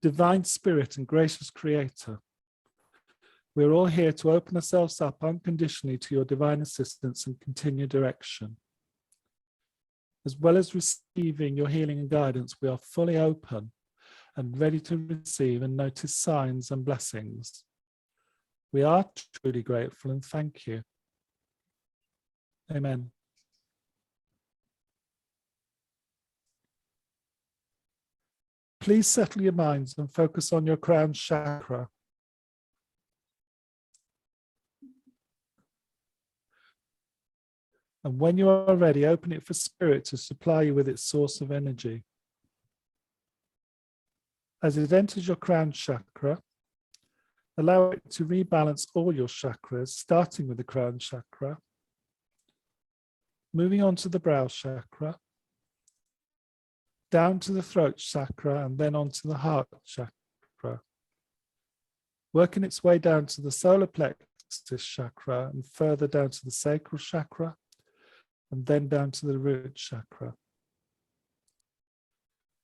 Divine Spirit and gracious Creator, we're all here to open ourselves up unconditionally to your divine assistance and continued direction. As well as receiving your healing and guidance, we are fully open and ready to receive and notice signs and blessings. We are truly grateful and thank you. Amen. Please settle your minds and focus on your crown chakra. And when you are ready, open it for Spirit to supply you with its source of energy. As it enters your crown chakra, allow it to rebalance all your chakras, starting with the crown chakra, moving on to the brow chakra, down to the throat chakra, and then on to the heart chakra, working its way down to the solar plexus chakra and further down to the sacral chakra, and then down to the root chakra.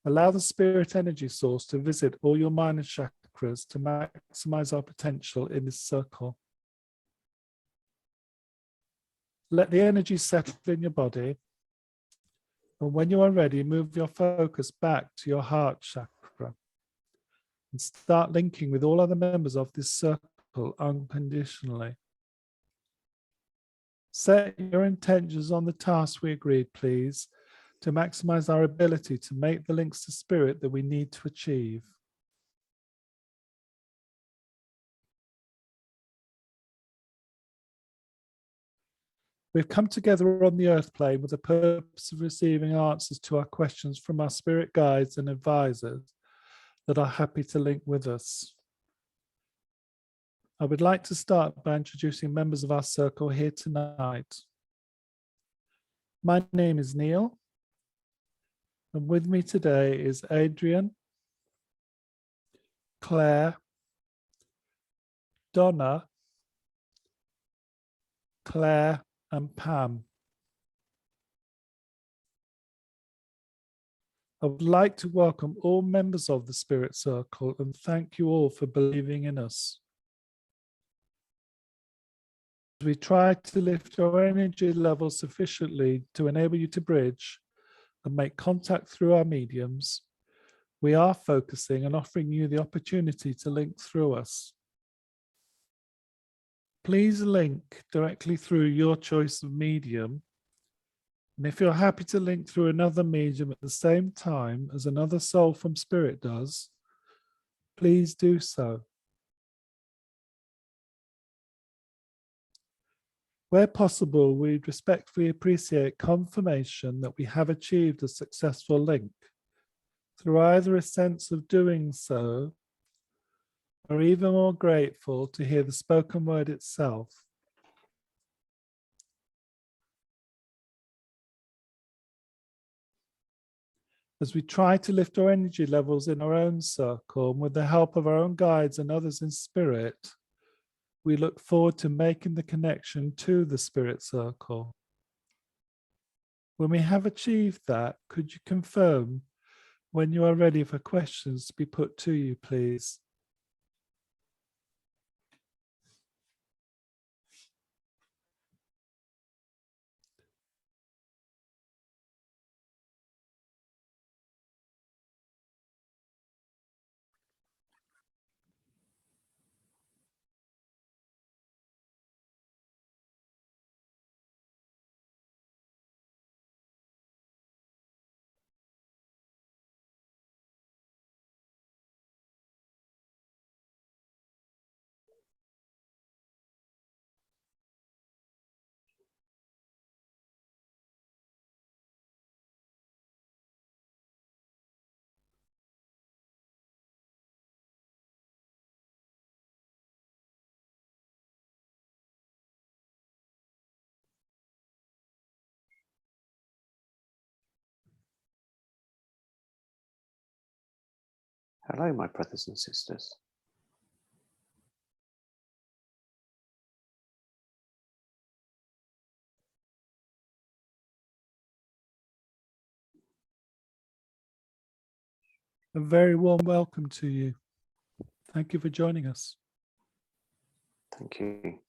Allow the spirit energy source to visit all your minor chakras to maximize our potential in this circle. Let the energy settle in your body. And when you are ready, move your focus back to your heart chakra and start linking with all other members of this circle unconditionally. Set your intentions on the task we agreed, please, to maximize our ability to make the links to spirit that we need to achieve. We've come together on the earth plane with the purpose of receiving answers to our questions from our spirit guides and advisors that are happy to link with us. I would like to start by introducing members of our circle here tonight. My name is Neil, and with me today is Adrian, Claire, Donna, Claire, and Pam. I would like to welcome all members of the Spirit Circle and thank you all for believing in us. We try to lift your energy level sufficiently to enable you to bridge and make contact through our mediums. We are focusing and offering you the opportunity to link through us. Please link directly through your choice of medium. And if you're happy to link through another medium at the same time as another soul from spirit does, please do so. Where possible, we'd respectfully appreciate confirmation that we have achieved a successful link through either a sense of doing so, or even more grateful to hear the spoken word itself. As we try to lift our energy levels in our own circle, and with the help of our own guides and others in spirit, we look forward to making the connection to the spirit circle. When we have achieved that, could you confirm when you are ready for questions to be put to you, please? Hello, my brothers and sisters. A very warm welcome to you. Thank you for joining us. Thank you.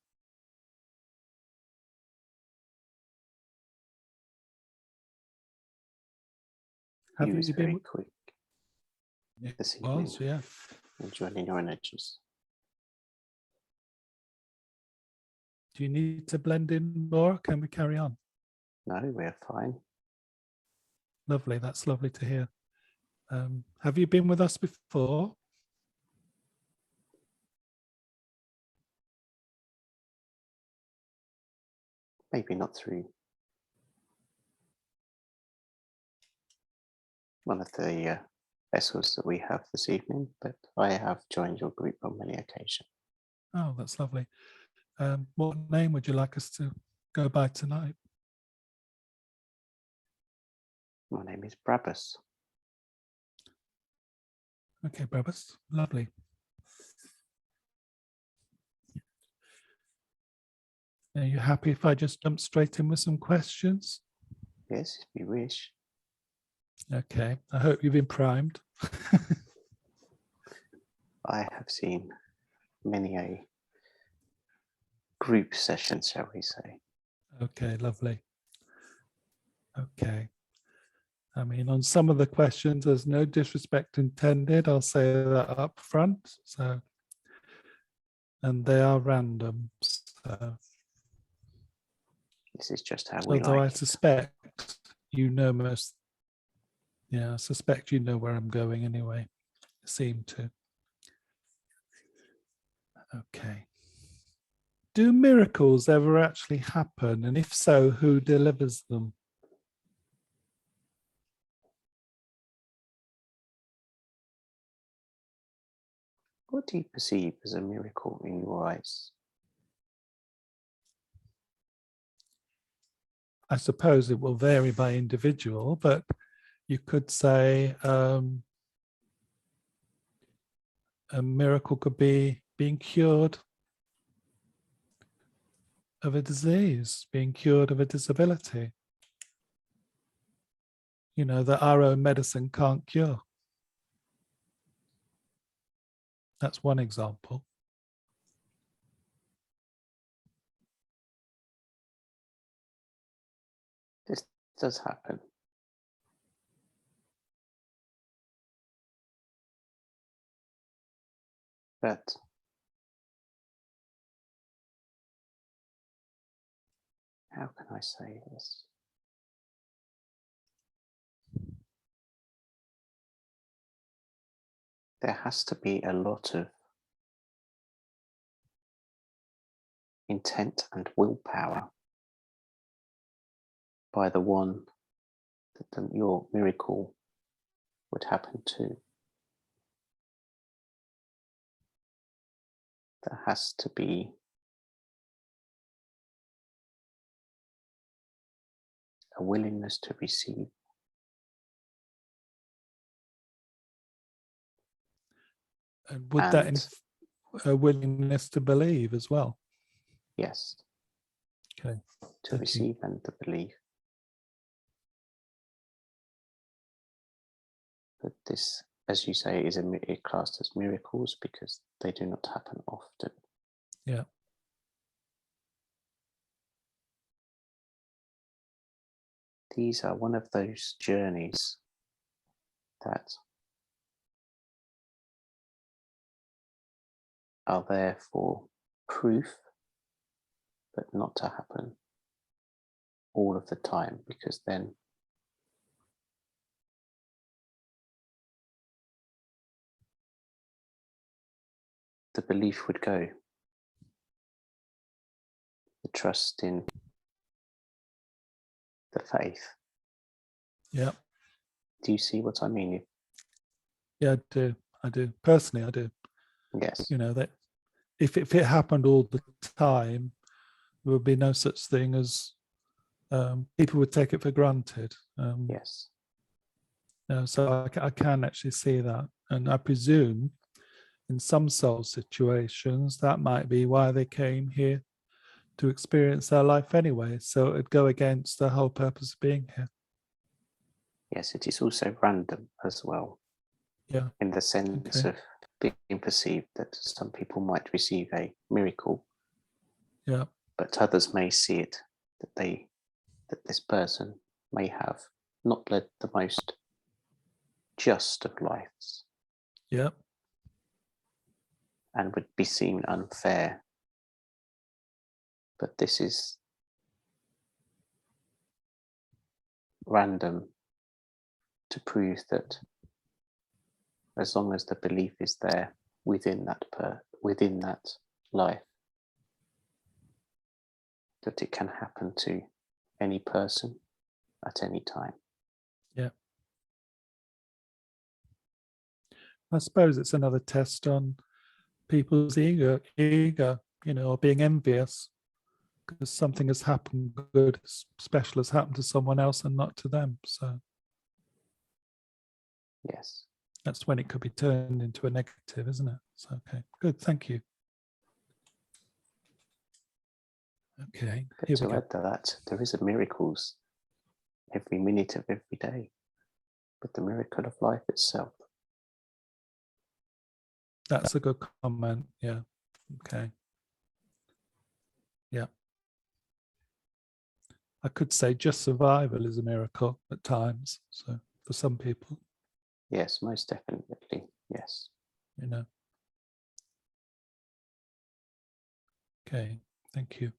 Have He you was been? very quick this It evening was, yeah. in joining your energies. Do you need to blend in more? Can we carry on? No, we're fine. Lovely. That's lovely to hear. Have you been with us before? Maybe not through one of the vessels that we have this evening, but I have joined your group on many occasions. Oh, that's lovely. What name would you like us to go by tonight? My name is Brabus. Okay, Brabus. Lovely. Are you happy if I just jump straight in with some questions? Yes, if you wish. Okay, I hope you've been primed. I have seen many a group session, shall we say. Okay, lovely. Okay. I mean, on some of the questions, there's no disrespect intended. I'll say that up front. So, and they are random. So, This is just how we although I like it. suspect you know most, yeah, I suspect you know where I'm going anyway. Seem to. Okay. Do miracles ever actually happen? And if so, who delivers them? What do you perceive as a miracle in your eyes? I suppose it will vary by individual, but you could say a miracle could be being cured of a disease, being cured of a disability, you know, that our own medicine can't cure. That's one example. This does happen. But how can I say this? There has to be a lot of intent and willpower by the one that your miracle would happen to. There has to be a willingness to receive. And would that a willingness to believe as well? Yes. Okay. To receive and to believe. But this, as you say, is classed as miracles because they do not happen often. Yeah. These are one of those journeys that are there for proof, but not to happen all of the time, because then the belief would go, the trust in the faith. Yeah. Do you see what I mean? Yeah, I do. I do. Personally, I do. Yes. You know, that if it happened all the time, there would be no such thing as people would take it for granted. Yes. So I can actually see that. And I presume in some soul situations, that might be why they came here to experience their life anyway. So it'd go against the whole purpose of being here. Yes, it is also random as well. Yeah. in the sense Okay. of being perceived that some people might receive a miracle, Yeah. but others may see it that this person may have not led the most just of lives Yeah. and would be seen unfair. But this is random to prove that as long as the belief is there within that life, that it can happen to any person at any time. Yeah. I suppose it's another test on people's ego, or being envious because something has happened good, special has happened to someone else and not to them. So Yes. that's when it could be turned into a negative, isn't it? So, okay, good. Thank you. Okay, But here we to go. add to that, there is a miracles every minute of every day, but the miracle of life itself. That's a good comment. Yeah. Okay. Yeah. I could say just survival is a miracle at times. So for some people, Yes, most definitely. Yes. you know. Okay. Thank you.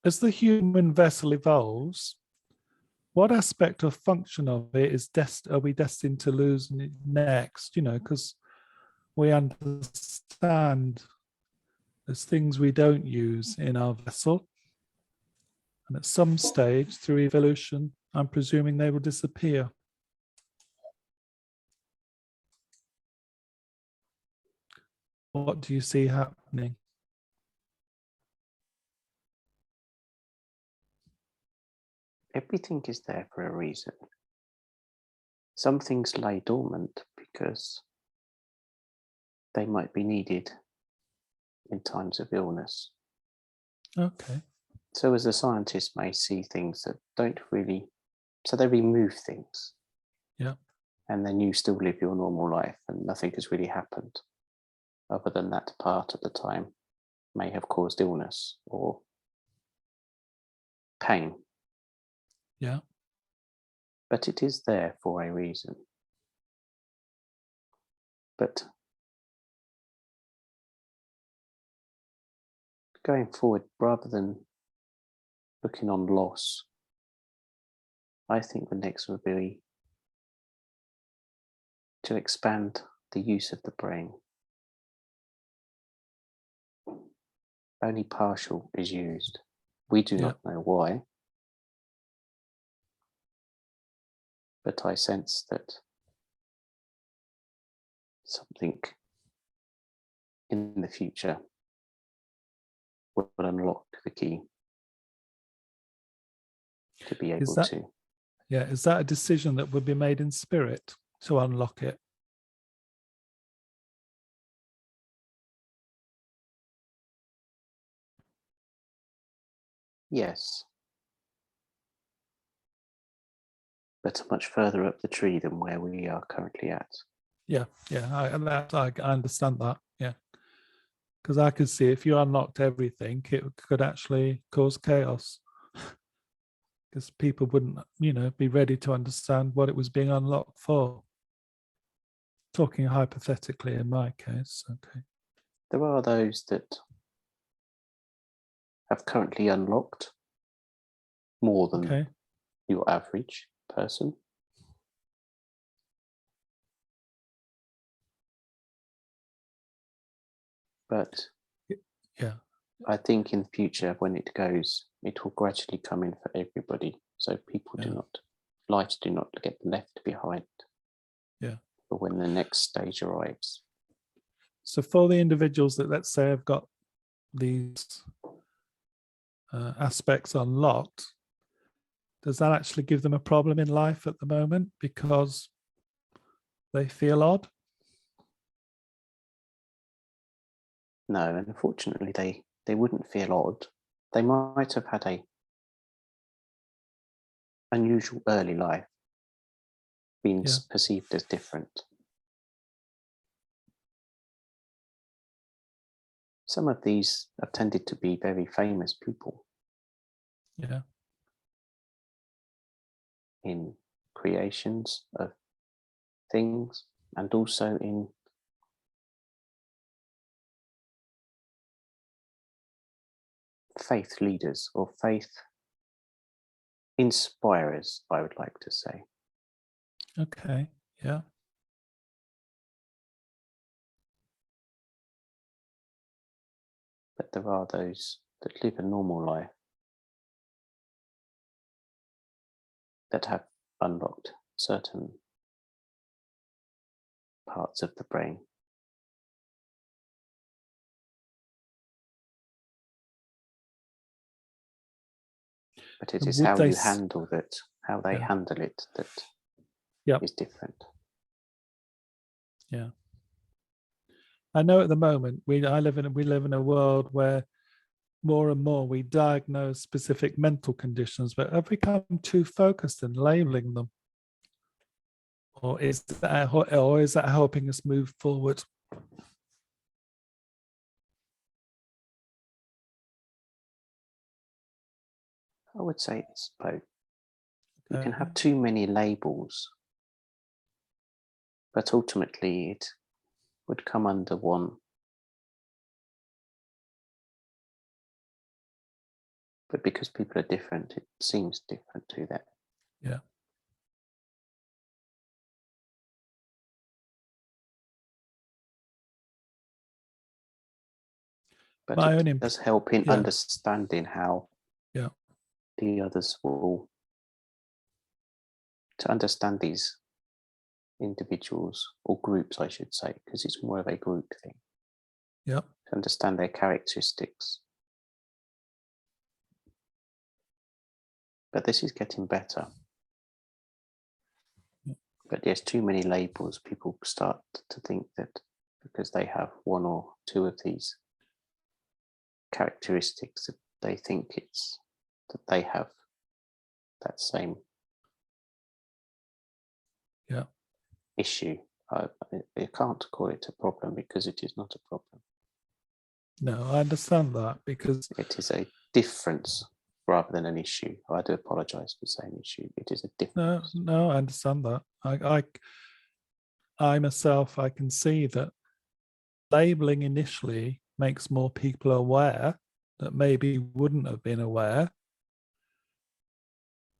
As the human vessel evolves, what aspect or function of it are we destined to lose next? Because we understand there's things we don't use in our vessel. And at some stage through evolution, I'm presuming they will disappear. What do you see happening? Everything is there for a reason. Some things lay dormant because they might be needed in times of illness. Okay. So as a scientist may see things that don't really, so they remove things. Yeah. And then you still live your normal life and nothing has really happened other than that part at the time may have caused illness or pain. Yeah. But it is there for a reason. But going forward, rather than looking on loss, I think the next would be to expand the use of the brain. Only partial is used. We do Yeah. not know why, but I sense that something in the future will unlock the key to be able to. Yeah, is that a decision that would be made in spirit to unlock it? Yes, but much further up the tree than where we are currently at. Yeah, I understand that. Yeah, because I could see if you unlocked everything, it could actually cause chaos. Because people wouldn't, be ready to understand what it was being unlocked for. Talking hypothetically in my case, okay. There are those that have currently unlocked more than Okay. your average person. But Yeah. I think in the future, when it goes, it will gradually come in for everybody. So people lives do not get left behind. Yeah. For when the next stage arrives. So for the individuals that, let's say, have got these aspects unlocked, does that actually give them a problem in life at the moment because they feel odd? No, and unfortunately, they wouldn't feel odd. They might have had a unusual early life, being Yeah. perceived as different. some of these have tended to be very famous people Yeah. in creations of things, and also in faith leaders or faith inspirers, I would like to say. Okay. Yeah. But there are those that live a normal life that have unlocked certain parts of the brain. But it And is would how they you handle it, how they Yeah. handle it, that Yep. is different. Yeah. I know at the moment we live in a world where more and more we diagnose specific mental conditions, but have become too focused in labeling them? Or is that helping us move forward? I would say it's both. You can Okay. have too many labels, but ultimately it would come under one. But because people are different, it seems different to them. Yeah. But My it own does help in yeah. understanding how Yeah. the others will, to understand these individuals or groups, I should say, because it's more of a group thing, Yeah. to understand their characteristics. But this is getting better. Yeah. But yes, too many labels. People start to think that because they have one or two of these characteristics, that they think it's that they have that same Yeah. issue. I can't call it a problem because it is not a problem. No, I understand that because It is a difference rather than an issue. I do apologize for saying issue. It is a difference. no, I understand that. I myself, I can see that labeling initially makes more people aware that maybe wouldn't have been aware.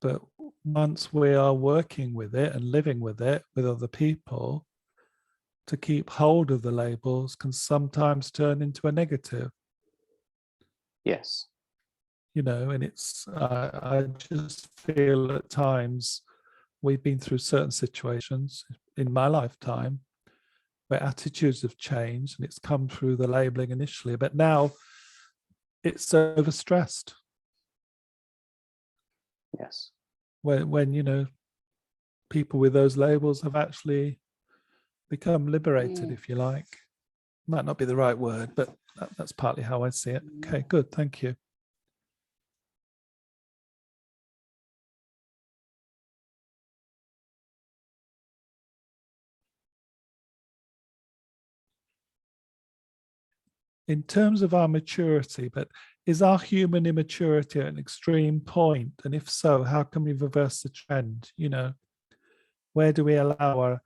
But once we are working with it and living with it with other people, to keep hold of the labels can sometimes turn into a negative, Yes. and I just feel at times we've been through certain situations in my lifetime where attitudes have changed and it's come through the labeling initially, but now it's overstressed. Yes. When people with those labels have actually become liberated, if you like. Might not be the right word, but that's partly how I see it. Okay, good, thank you. In terms of our maturity, but is our human immaturity at an extreme point? And if so, how can we reverse the trend? Where do we allow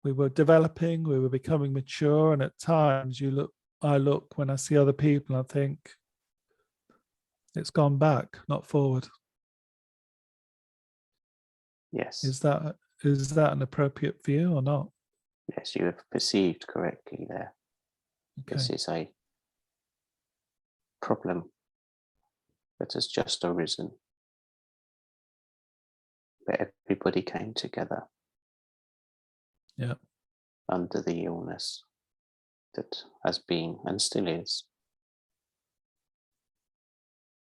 we were developing, we were becoming mature, and at times I look when I see other people and I think it's gone back, not forward. Yes. Is that an appropriate view or not? Yes, you have perceived correctly there. Okay. This is a problem that has just arisen, where everybody came together Yeah. under the illness that has been and still is.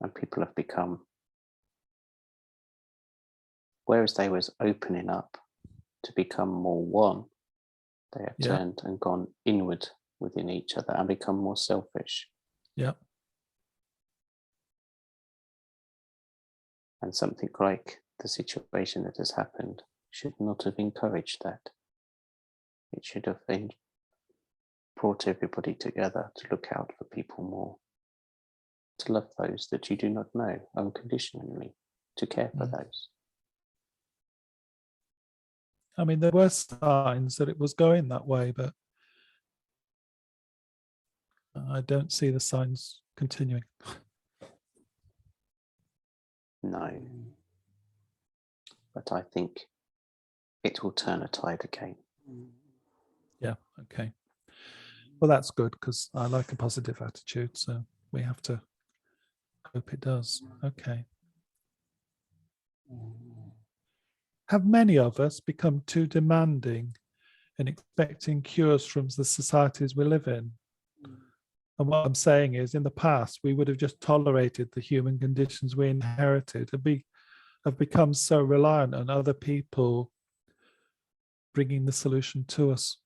And people have become, whereas they was opening up to become more one, they have Yeah. turned and gone inward within each other and become more selfish. Yeah. And something like the situation that has happened should not have encouraged that. It should have brought everybody together to look out for people more, to love those that you do not know unconditionally, to care for those. I mean, there were signs that it was going that way, but I don't see the signs continuing. No. But I think it will turn a tide again. Yeah, okay. Well, that's good, because I like a positive attitude, so we have to hope it does. Okay. Have many of us become too demanding in expecting cures from the societies we live in? And what I'm saying is, in the past, we would have just tolerated the human conditions we inherited and have become so reliant on other people bringing the solution to us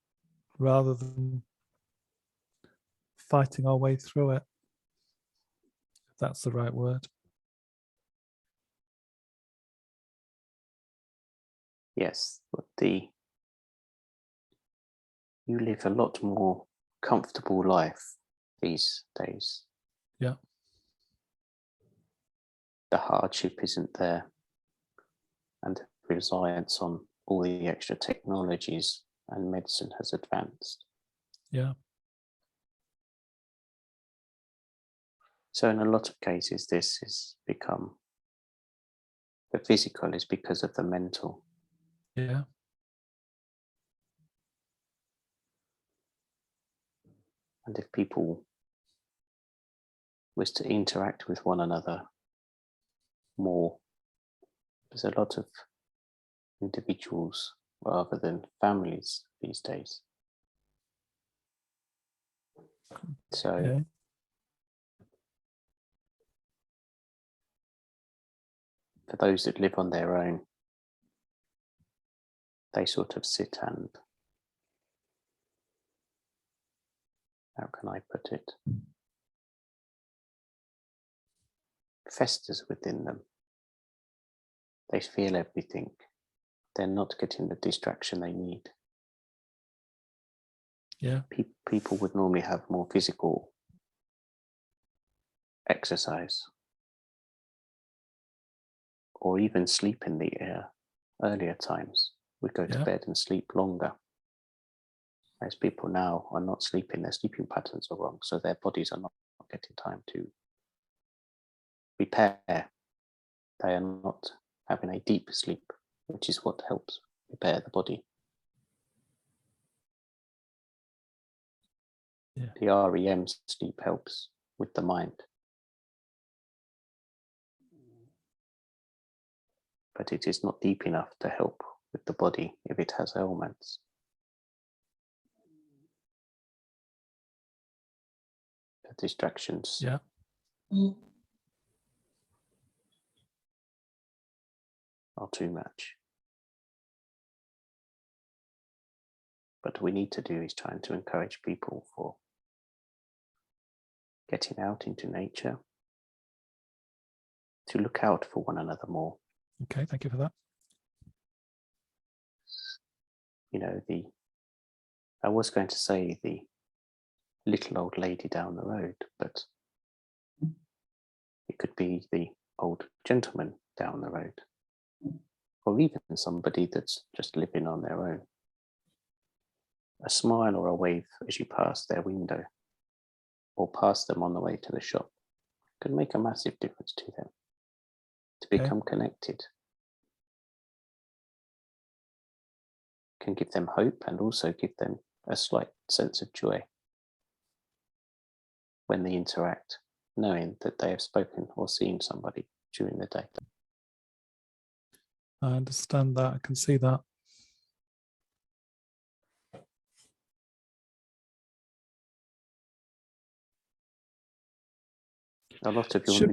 rather than fighting our way through it, if that's the right word. Yes, but you live a lot more comfortable life these days. Yeah. The hardship isn't there, and the reliance on all the extra technologies and medicine has advanced. Yeah. So in a lot of cases, this has become, the physical is because of the mental. Yeah. And if people was to interact with one another more, there's a lot of individuals rather than families these days. So Yeah. for those that live on their own, they sort of sit and, how can I put it, festers within them. They feel everything. They're not getting the distraction they need. Yeah. People would normally have more physical exercise or even sleep in the earlier times. Would go to Yeah. bed and sleep longer. Whereas people now are not sleeping, their sleeping patterns are wrong, so their bodies are not getting time to repair. They are not having a deep sleep, which is what helps repair the body. Yeah. The REM sleep helps with the mind. But it is not deep enough to help with the body if it has ailments. The distractions Yeah. are too much. But what we need to do is trying to encourage people for getting out into nature, to look out for one another more. Okay, thank you for that. You know, I was going to say the little old lady down the road, but it could be the old gentleman down the road, or even somebody that's just living on their own. A smile or a wave as you pass their window or pass them on the way to the shop can make a massive difference to them, to become connected. Can give them hope and also give them a slight sense of joy when they interact, knowing that they have spoken or seen somebody during the day. I understand that. I can see that. A lot of your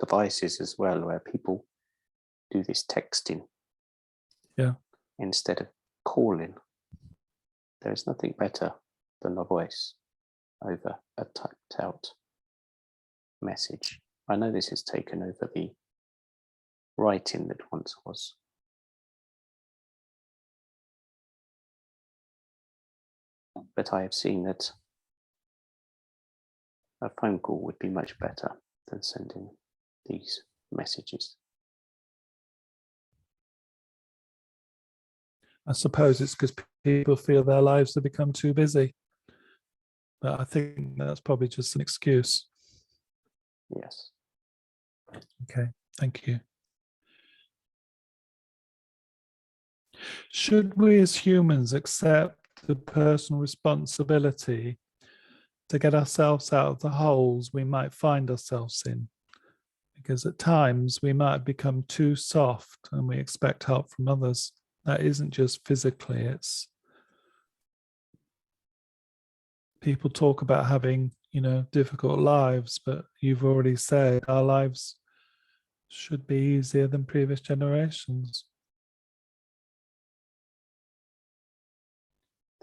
devices as well, where people do this texting instead of calling. There is nothing better than a voice over a typed out message. I know this has taken over the writing that once was. But I have seen that a phone call would be much better than sending these messages. I suppose it's because people feel their lives have become too busy. But I think that's probably just an excuse. Yes. Okay, thank you. Should we as humans accept the personal responsibility to get ourselves out of the holes we might find ourselves in? Because at times we might become too soft and we expect help from others. That isn't just physically, it's people talk about having, difficult lives, but you've already said our lives should be easier than previous generations.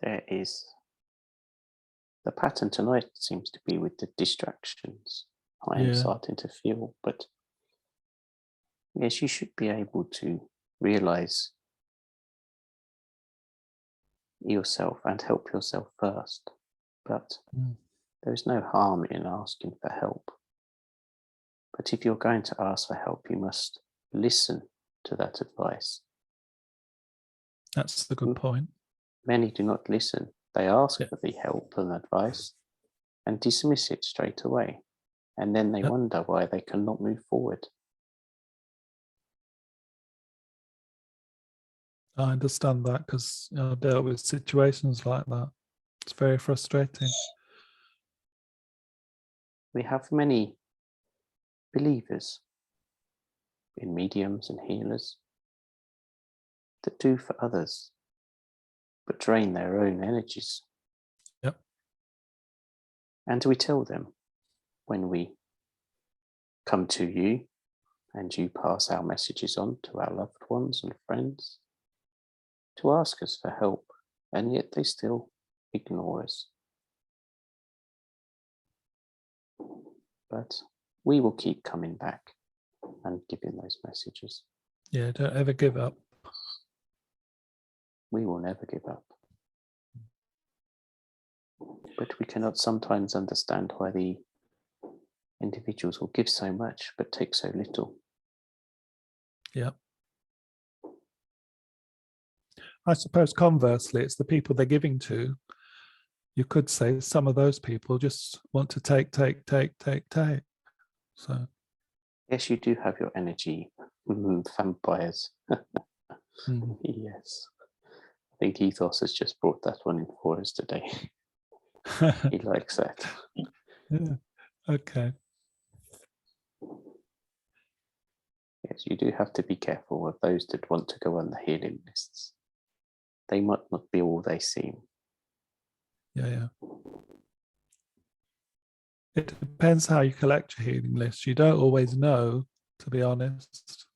There is the pattern tonight seems to be with the distractions I am starting to feel, but yes, you should be able to realize yourself and help yourself first. But there is no harm in asking for help. But if you're going to ask for help, you must listen to that advice. That's the good point. Many do not listen. They ask for the help and advice and dismiss it straight away. And then they wonder why they cannot move forward. I understand that because I've dealt with situations like that. It's very frustrating. We have many believers in mediums and healers that do for others, but drain their own energies. Yep. And we tell them when we come to you and you pass our messages on to our loved ones and friends to ask us for help, and yet they still ignore us. But we will keep coming back and giving those messages. Yeah, don't ever give up. We will never give up. But we cannot sometimes understand why the individuals will give so much but take so little. Yeah. I suppose conversely, it's the people they're giving to. You could say some of those people just want to take. So yes, you do have your energy vampires. Yes. I think Ethos has just brought that one in for us today. He likes that. Yeah. Okay. Yes, you do have to be careful of those that want to go on the healing lists. They might not be all they seem. Yeah. It depends how you collect your healing list. You don't always know, to be honest,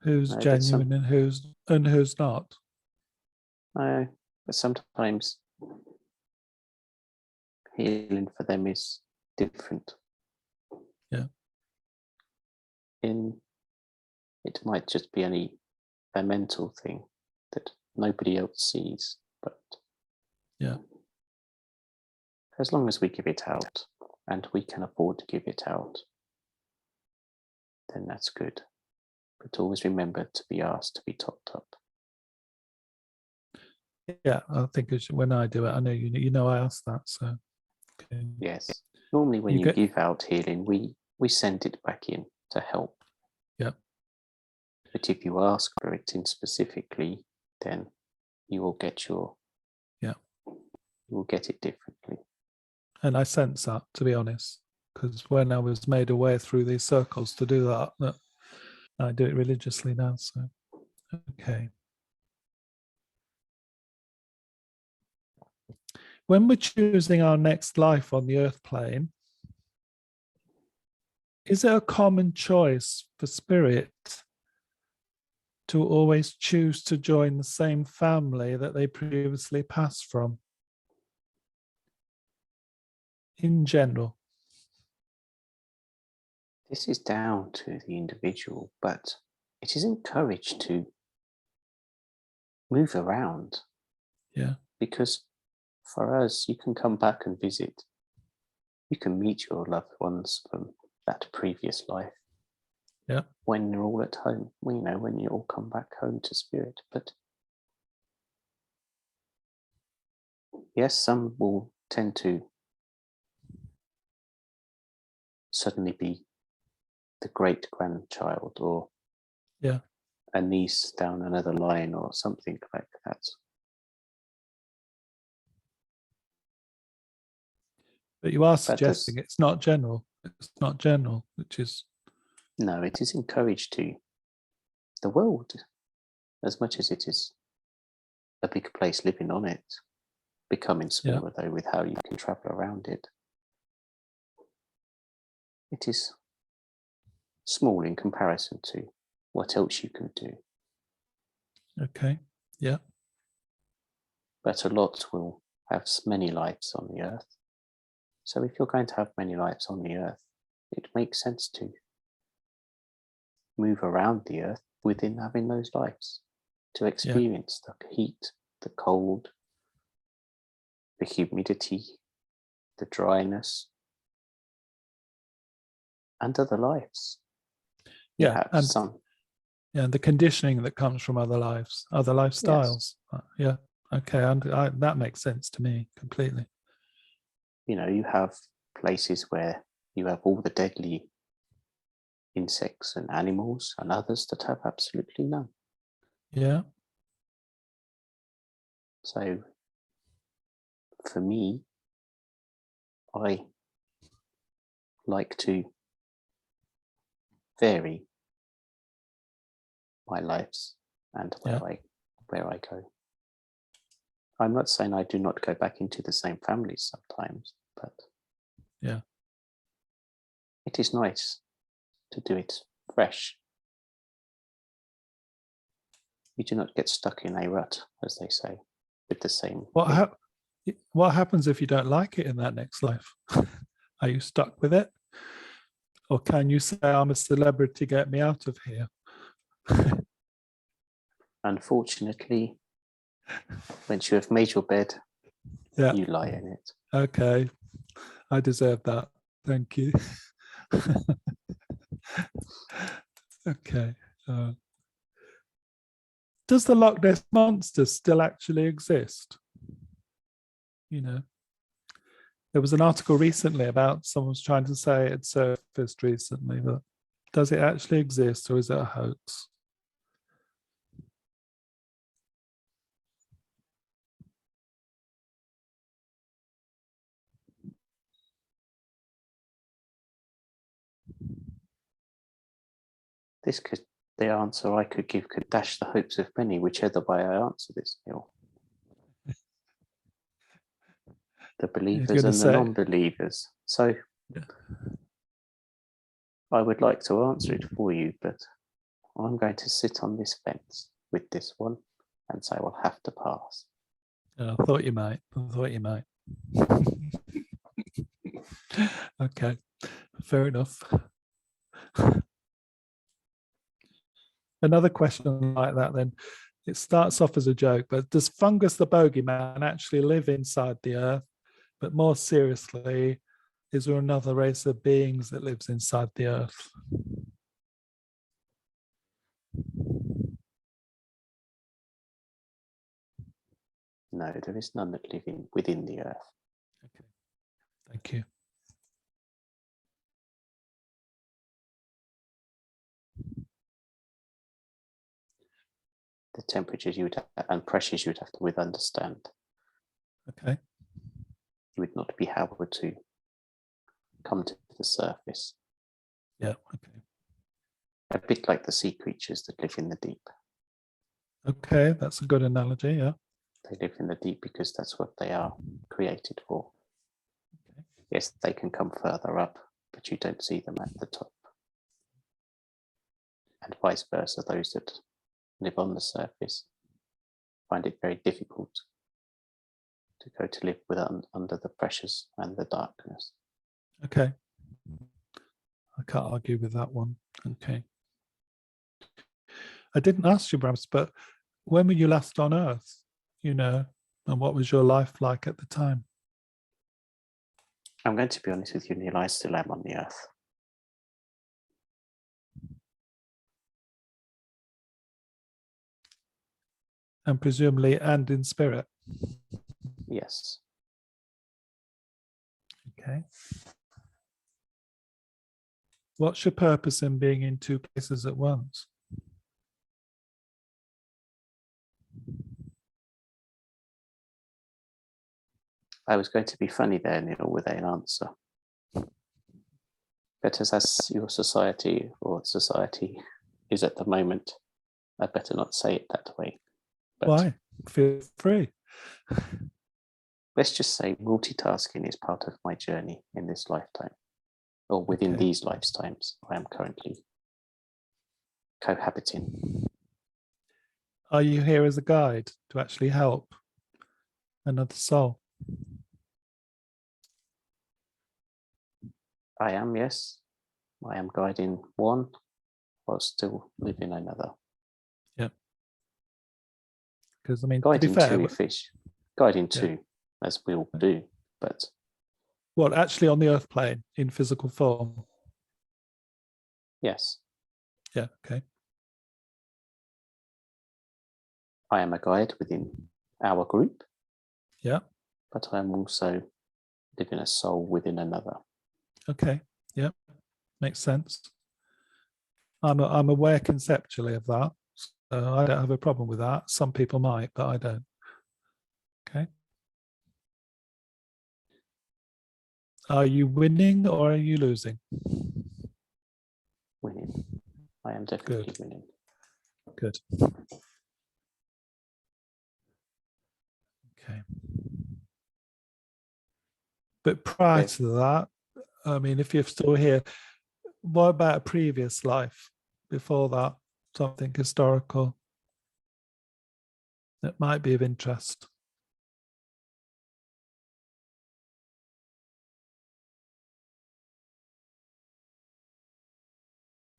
who's genuine and who's not. No, but sometimes healing for them is different. Yeah. It might just be a mental thing that nobody else sees, but as long as we give it out and we can afford to give it out, then that's good. But always remember to be asked to be topped up. Yeah, I think when I do it, I know you know I ask that. So yes, normally when you give out healing, we send it back in to help. Yeah. But if you ask for it in specifically, then you will get you will get it differently. And I sense that, to be honest, because when I was made aware through these circles to do that, I do it religiously now. So, okay. When we're choosing our next life on the earth plane, is it a common choice for spirit to always choose to join the same family that they previously passed from? In general. This is down to the individual, but it is encouraged to move around. Yeah. Because for us, you can come back and visit You can meet your loved ones from that previous life. Yeah. When you're all at home, when you all come back home to spirit. But yes, some will tend to suddenly be the great grandchild or Yeah. a niece down another line or something like that. But you are suggesting it's not general. It's not general, which is... No, it is encouraged to the world, as much as it is a big place living on it, becoming smaller though with how you can travel around it. It is small in comparison to what else you can do. Okay, yeah. But a lot will have many lives on the earth. So if you're going to have many lives on the earth, it makes sense to move around the earth within having those lives, to experience the heat, the cold, the humidity, the dryness, and other lives. Yeah, and the conditioning that comes from other lives, other lifestyles. Yes. Yeah, okay, that makes sense to me completely. You have places where you have all the deadly insects and animals and others that have absolutely none. Yeah. So for me, I like to vary my lives and where I go. I'm not saying I do not go back into the same families sometimes, but it is nice to do it fresh. You do not get stuck in a rut, as they say, with the same. What happens if you don't like it in that next life? Are you stuck with it? Or can you say, I'm a celebrity, get me out of here? Unfortunately, once you have made your bed, you lie in it. Okay, I deserve that. Thank you. Okay. Does the Loch Ness Monster still actually exist? There was an article recently about someone's trying to say it surfaced recently, but does it actually exist or is it a hoax? The answer I could give could dash the hopes of many, whichever way I answer this, Neil. The believers and the non-believers. So I would like to answer it for you, but I'm going to sit on this fence with this one and say I'll have to pass. I thought you might. Okay, fair enough. Another question like that then. It starts off as a joke, but does Fungus the Bogeyman actually live inside the earth? But more seriously, is there another race of beings that lives inside the earth? No, there is none that live within the earth. Okay, thank you. The temperatures and pressures you'd have to understand. Okay. You would not be able to come to the surface. Yeah, okay. A bit like the sea creatures that live in the deep. Okay, that's a good analogy, yeah. They live in the deep because that's what they are created for. Okay. Yes, they can come further up, but you don't see them at the top. And vice versa, those that live on the surface find it very difficult to go to live under the pressures and the darkness. Okay. I can't argue with that one. Okay. I didn't ask you, Brabs, but when were you last on Earth? And what was your life like at the time? I'm going to be honest with you, Neil, I still am on the earth. And presumably and in spirit. Yes. Okay. What's your purpose in being in two places at once? I was going to be funny there, Neil, with an answer. But as your society or society is at the moment, I'd better not say it that way. But Why? Feel free. let's just say multitasking is part of my journey in this lifetime, or within Okay. these lifetimes I am currently cohabiting. Are you here as a guide to actually help another soul? I am, yes. I am guiding one while still living another. Because, I mean, to be Guiding fair, two fish. Guiding Yeah. two, as we all do. But well, actually on the earth plane in physical form. yes, Yeah, okay. I am a guide within our group. Yeah. But I am also living a soul within another. Okay. Yeah. Makes sense. I'm aware conceptually of that. So I don't have a problem with that. Some people might, but I don't. Okay. Are you winning or are you losing? Winning. I am definitely winning. Good. Okay. But prior Okay. to that, I mean, if you're still here, what about a previous life before that? Something historical that might be of interest.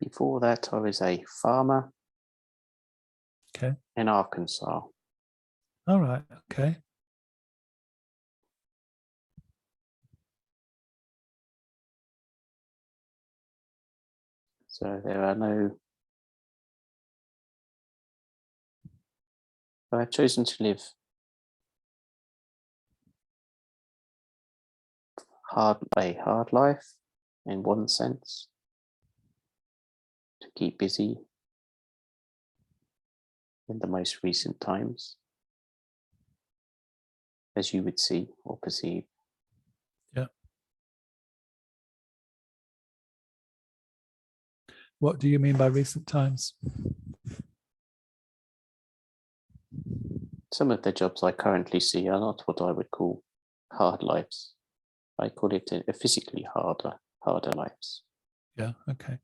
Before that, I was a farmer Okay. in Arkansas. All right. Okay. So there are no. I've chosen to live a hard life in one sense, to keep busy in the most recent times, as you would see or perceive. Yeah. What do you mean by recent times? Some of the jobs I currently see are not what I would call hard lives. I call it a physically harder lives. Yeah. Okay.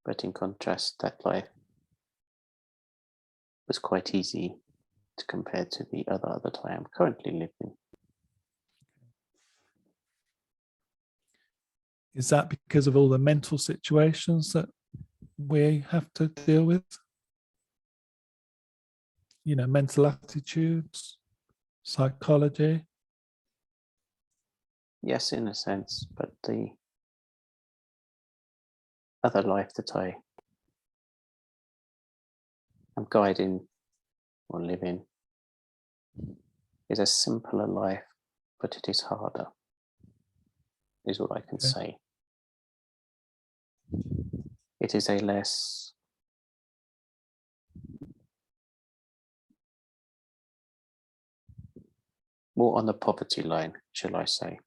But in contrast, that life was quite easy to compare to the other that I am currently living. Is that because of all the mental situations that we have to deal with? You know, mental attitudes, psychology. Yes, in a sense, but the other life that I am guiding or living is a simpler life, but it is harder, is what I can Okay. say. It is a less more on the poverty line, shall I say,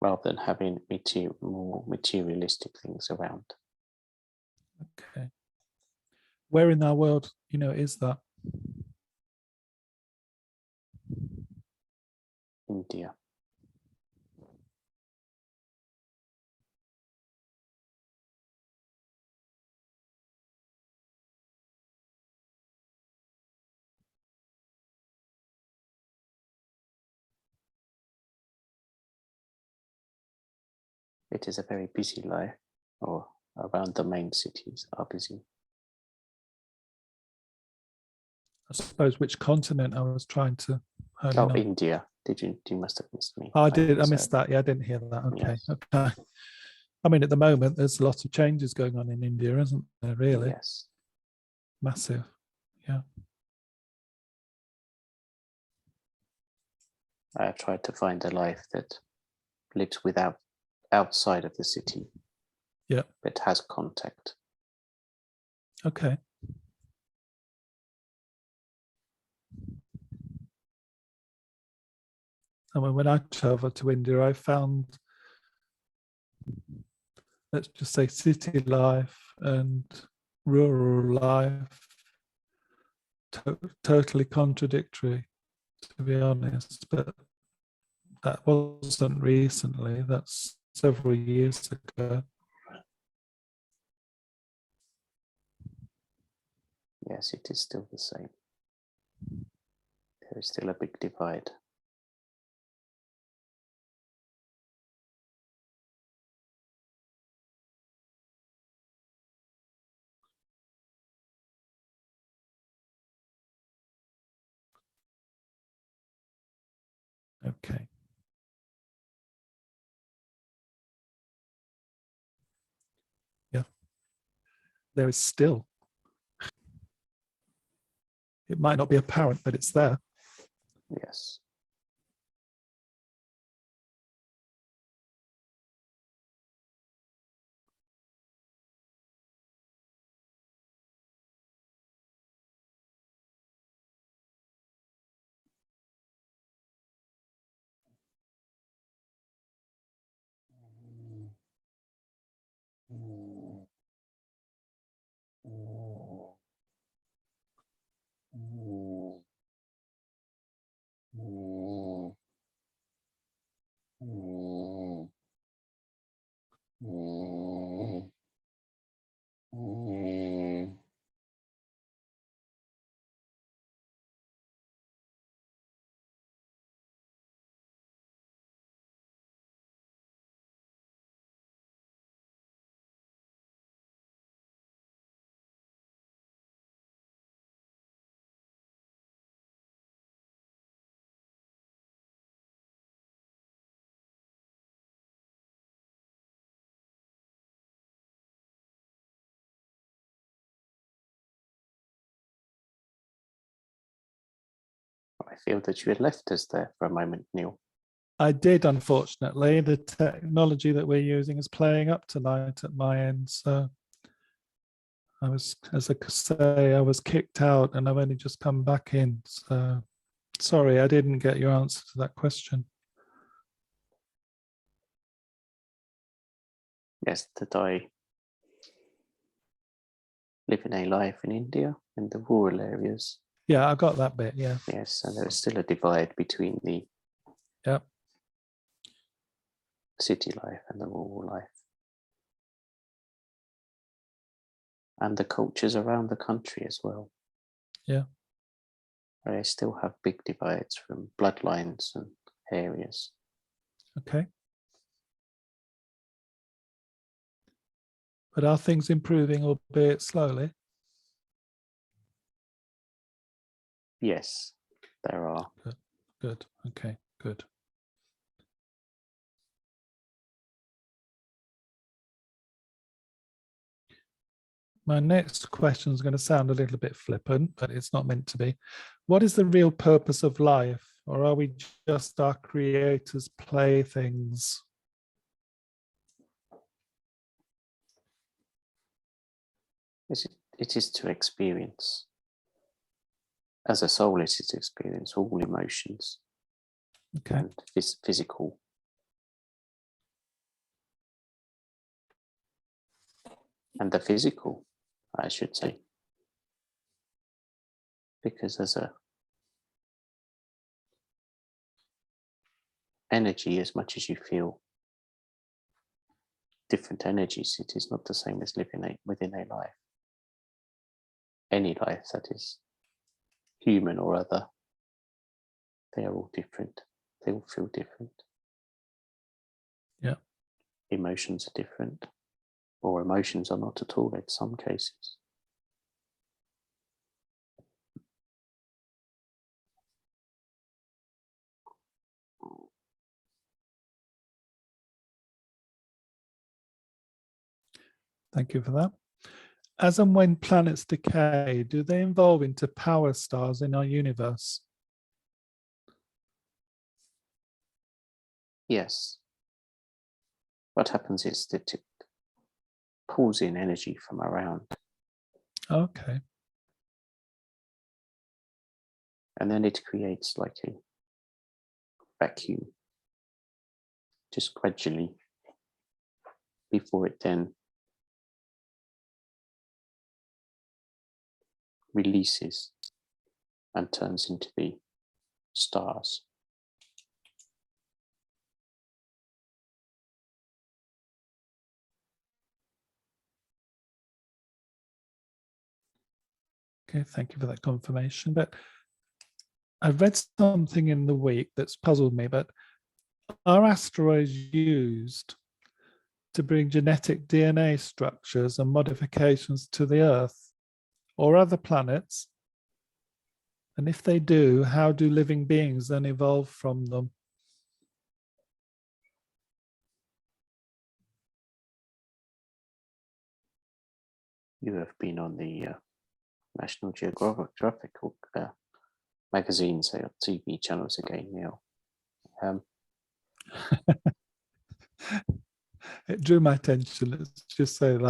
rather than having more materialistic things around. Okay. Where in our world, you know, is that? India. It is a very busy life, or around the main cities are busy. I suppose which continent I was trying to hone in Oh, on. India. You must have missed me. Oh, I think did. I so. missed that. Yeah, I didn't hear that. Okay. Yes. Okay. I mean, at the moment, there's a lot of changes going on in India, isn't there? Really? Yes. Massive. Yeah. I have tried to find a life that lives outside of the city. Yeah. But has contact. Okay. I mean, when I traveled to India, I found, let's just say, city life and rural life totally contradictory, to be honest. But that wasn't recently. That's several years ago. Yes, it is still the same. There is still a big divide. Okay. Yeah. There is still. It might not be apparent, but it's there. Yes. I feel that you had left us there for a moment, Neil. I did, unfortunately. The technology that we're using is playing up tonight at my end. So I was, as I say, I was kicked out and I've only just come back in. So sorry, I didn't get your answer to that question. Yes, that I live in a life in India, in the rural areas. Yeah, I got that bit. Yeah. Yes, and there is still a divide between the city life and the rural life. And the cultures around the country as well. Yeah. I still have big divides from bloodlines and areas. Okay. But are things improving, albeit slowly? Yes, there are. Good. Good. Okay. Good. My next question is going to sound a little bit flippant, but it's not meant to be. What is the real purpose of life? Or are we just our creators' playthings? It is to experience. As a soul, it is to experience all emotions Okay. and physical. And the physical, I should say. Because as a energy, as much as you feel different energies, it is not the same as living within a life. Any life that is human or other, they are all different. They all feel different. Yeah. emotions are different, or emotions are not at all in some cases. Thank you for that. As and when planets decay, do they evolve into power stars in our universe? Yes. What happens is that it pulls in energy from around, Okay. and then it creates like a vacuum, just gradually, before it then releases and turns into the stars. Okay, thank you for that confirmation. But I've read something in the week that's puzzled me, but are asteroids used to bring genetic DNA structures and modifications to the Earth or other planets? And if they do, how do living beings then evolve from them? You have been on the National Geographic magazines or TV channels again, Neil. It drew my attention, let's just say that.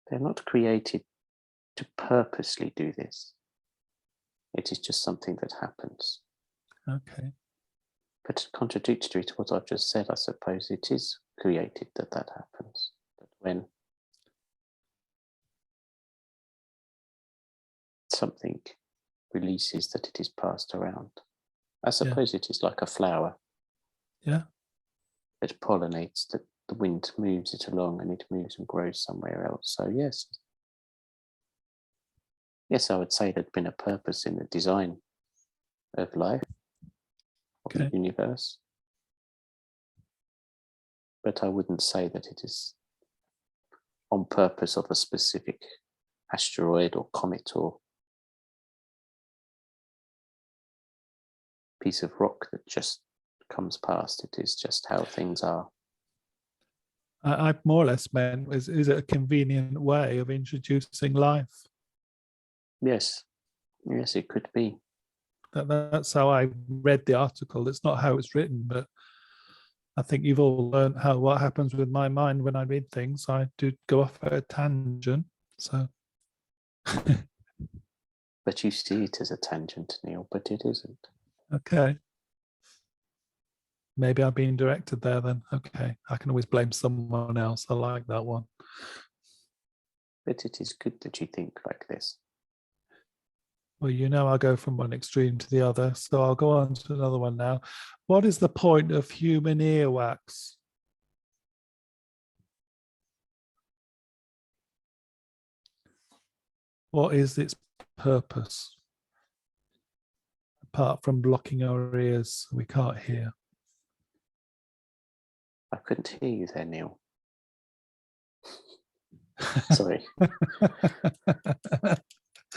They're not created to purposely do this. It is just something that happens. Okay. But contradictory to what I've just said, I suppose it is created that happens. But when something releases, that it is passed around. I suppose it is like a flower. Yeah. It pollinates, that the wind moves it along and it moves and grows somewhere else. So yes, I would say there'd been a purpose in the design of life, of the universe. But I wouldn't say that it is on purpose of a specific asteroid or comet or piece of rock that just comes past. It is just how things are. I more or less meant, is it a convenient way of introducing life? Yes, it could be. That's how I read the article. It's not how it's written, but I think you've all learned what happens with my mind when I read things. I do go off at a tangent. So, but you see it as a tangent, Neil, but it isn't. Okay. Maybe I'm being directed there then. Okay. I can always blame someone else. I like that one. But it is good that you think like this. Well, I'll go from one extreme to the other. So I'll go on to another one now. What is the point of human earwax? What is its purpose? Apart from blocking our ears, we can't hear. I couldn't hear you there, Neil. Sorry.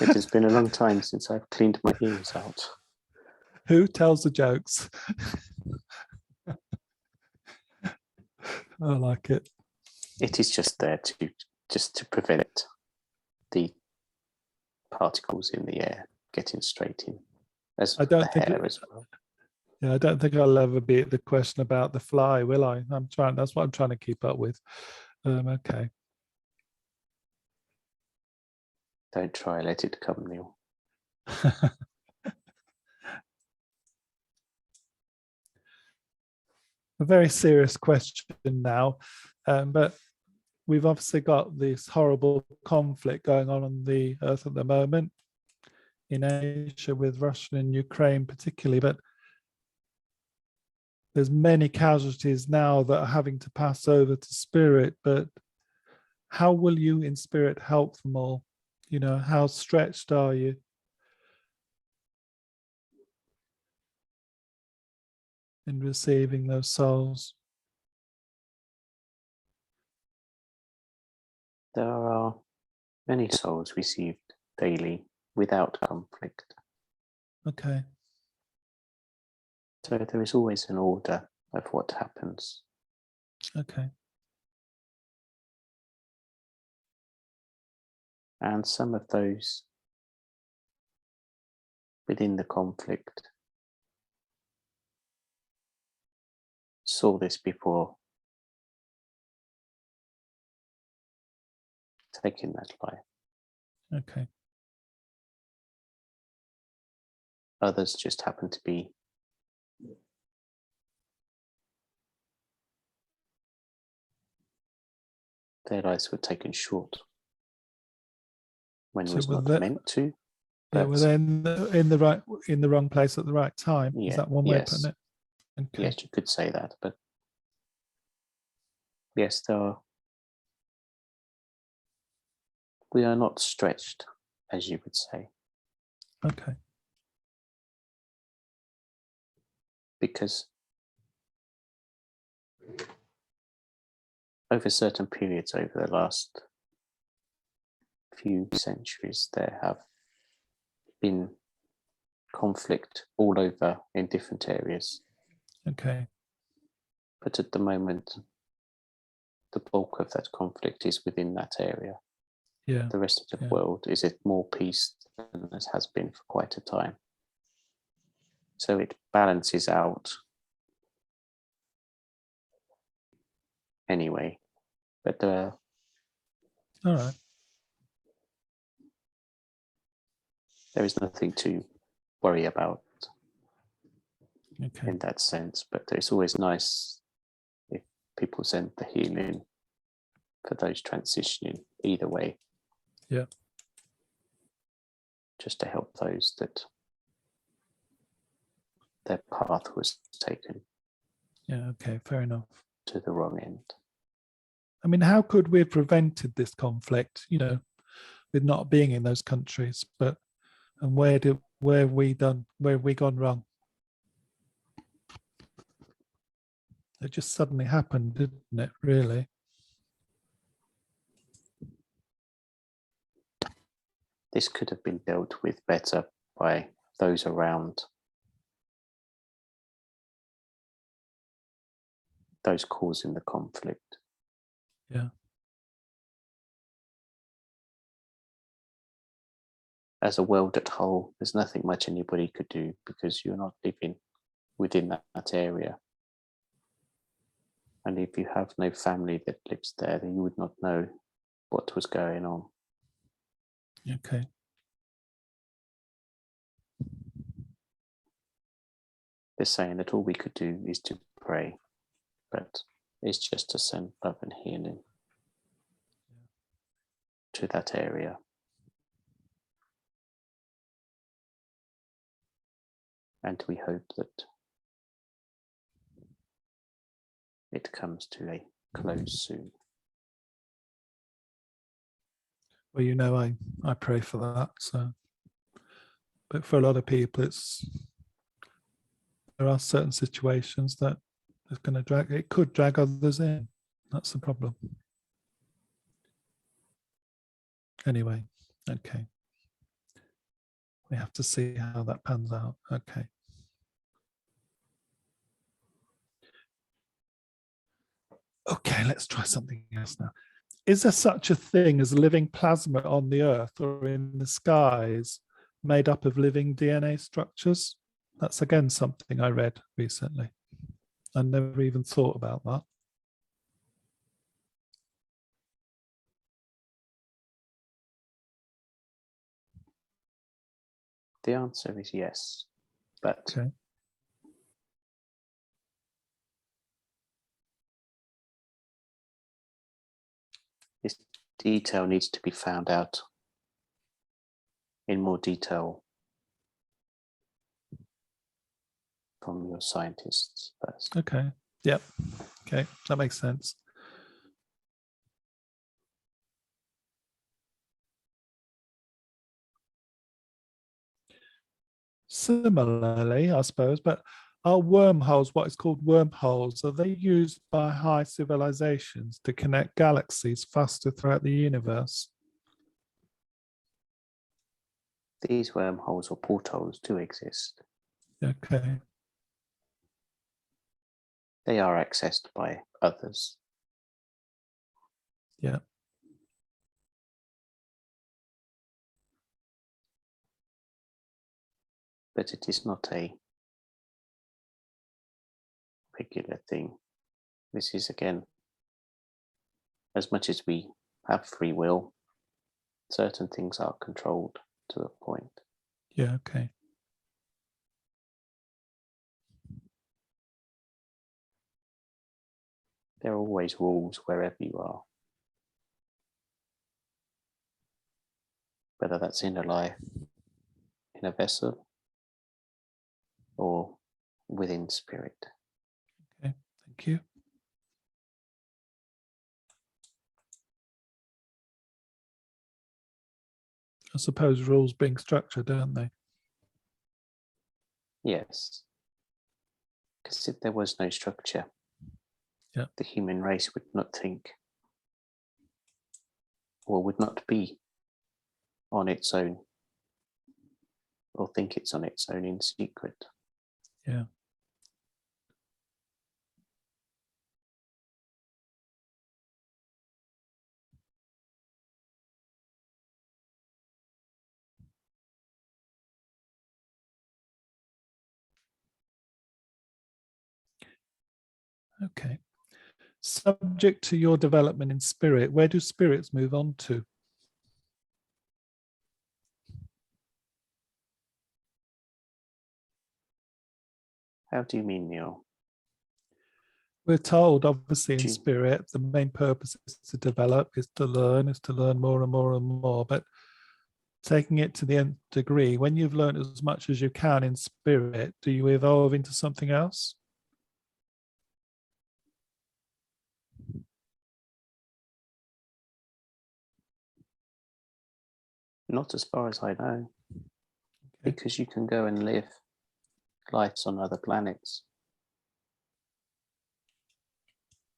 It has been a long time since I've cleaned my ears out. Who tells the jokes? I like it. It is just there to prevent the particles in the air getting straight in. As I don't think hair as well. Yeah, I don't think I'll ever be at the question about the fly, will I? That's what I'm trying to keep up with. Okay. Don't try, let it come, Neil. A very serious question now, but we've obviously got this horrible conflict going on the Earth at the moment, in Asia with Russia and Ukraine particularly, but there's many casualties now that are having to pass over to spirit. But how will you in spirit help them all? How stretched are you? in receiving those souls? There are many souls received daily without conflict. Okay. So there is always an order of what happens. Okay. And some of those within the conflict saw this before taking that life. Okay. Others just happen to be their lives were taken short when it So was were not they, meant to. yeah, were they in the wrong place at the right time? Is Yeah, that one way of yes. putting it? Okay. Yes, you could say that, but yes, we are not stretched, as you would say, Okay. because over certain periods over the last few centuries, there have been conflict all over in different areas. Okay. But at the moment, the bulk of that conflict is within that area. Yeah. The rest of the Yeah. world is at more peace than it has been for quite a time. So it balances out anyway. But All right. there is nothing to worry about Okay. in that sense. But it's always nice if people send the healing for those transitioning either way. Yeah. Just to help those that their path was taken Yeah. Okay. Fair enough. to the wrong end. I mean, how could we have prevented this conflict, with not being in those countries? And where have we gone wrong? It just suddenly happened, didn't it, really? This could have been dealt with better by those around, those causing the conflict. Yeah. As a world at whole, there's nothing much anybody could do because you're not living within that area. And if you have no family that lives there, then you would not know what was going on. Okay. They're saying that all we could do is to pray, but it's just to send love and healing to that area. And we hope that it comes to a close soon. Well, I pray for that. So, but for a lot of people, there are certain situations that it's going to drag. It could drag others in. That's the problem. Anyway, okay. We have to see how that pans out. Okay. Okay, let's try something else now. Is there such a thing as living plasma on the Earth or in the skies made up of living DNA structures? That's again something I read recently. I never even thought about that. The answer is yes, but Okay. this detail needs to be found out in more detail from your scientists first. Okay. Yep. Okay. That makes sense. Similarly, I suppose, but Are wormholes, what is called wormholes, are they used by high civilizations to connect galaxies faster throughout the universe? These wormholes or portholes do exist. Okay. They are accessed by others. Yeah. But it is not a regular thing. This is, again, as much as we have free will, certain things are controlled to a point. Yeah. Okay. There are always rules wherever you are. Whether that's in a life, in a vessel, or within spirit. Okay. Thank you. I suppose rules being structured, don't they? Yes. Because if there was no structure, Yeah. the human race would not think, or would not be on its own, or think it's on its own in secret. Yeah. Okay. Subject to your development in spirit, where do spirits move on to? How do you mean, Neil? We're told, obviously, in Do you- spirit, the main purpose is to develop, is to learn more and more and more. But taking it to the nth degree, when you've learned as much as you can in spirit, do you evolve into something else? Not as far as I know, Okay. because you can go and live lives on other planets,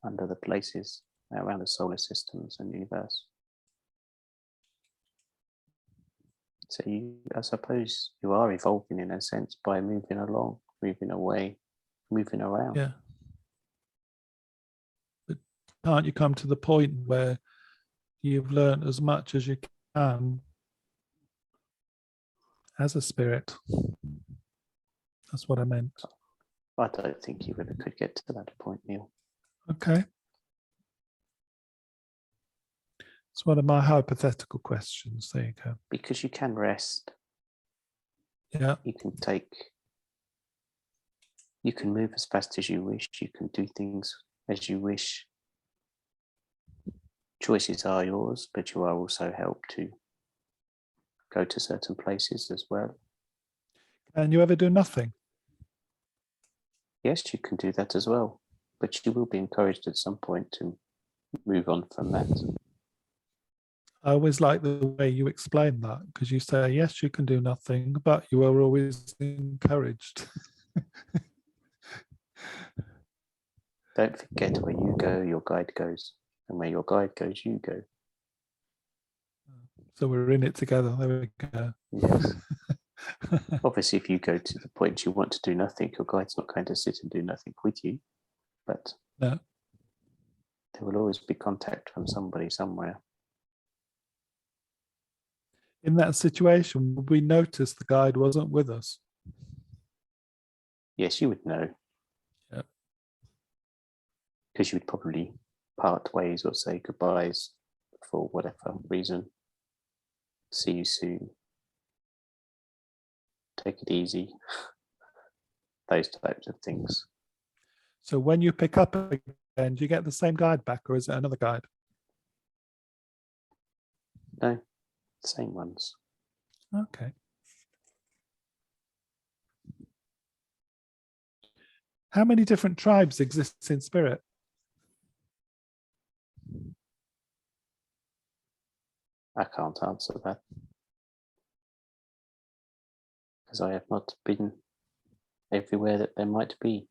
under the places around the solar systems and universe. So you, I suppose you are evolving in a sense by moving along, moving away, moving around. Yeah. But can't you come to the point where you've learned as much as you can as a spirit? That's what I meant. I don't think you ever could get to that point, Neil. Okay. It's one of my hypothetical questions. There you go. Because you can rest, Yeah. you can move as fast as you wish, you can do things as you wish. Choices are yours, but you are also helped to go to certain places as well. And you ever do nothing? Yes, you can do that as well, but you will be encouraged at some point to move on from that. I always like the way you explain that, because you say, yes, you can do nothing, but you are always encouraged. Don't forget, where you go, your guide goes, and where your guide goes, you go. So we're in it together. There we go. Yes. Obviously, if you go to the point you want to do nothing, your guide's not going to sit and do nothing with you, but No. there will always be contact from somebody somewhere. In that situation, would we notice the guide wasn't with us? Yes, you would know. Yeah. Because you would probably part ways or say goodbyes for whatever reason. See you soon. Take it easy. Those types of things. So when you pick up again, do you get the same guide back, or is it another guide? No, same ones. Okay. How many different tribes exist in spirit? I can't answer that, because I have not been everywhere that there might be.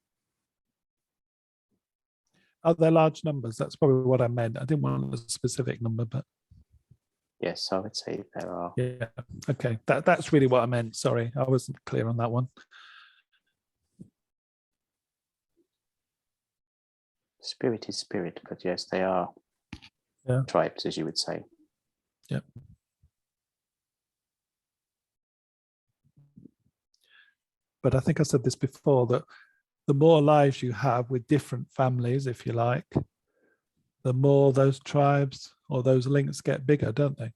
Are there large numbers? That's probably what I meant. I didn't want a specific number, but Yes, I would say there are. yeah. Okay, that's really what I meant. Sorry, I wasn't clear on that one. Spirit is spirit, but yes, they are tribes, as you would say. Yeah. But I think I said this before, that the more lives you have with different families, if you like, the more those tribes or those links get bigger, don't they?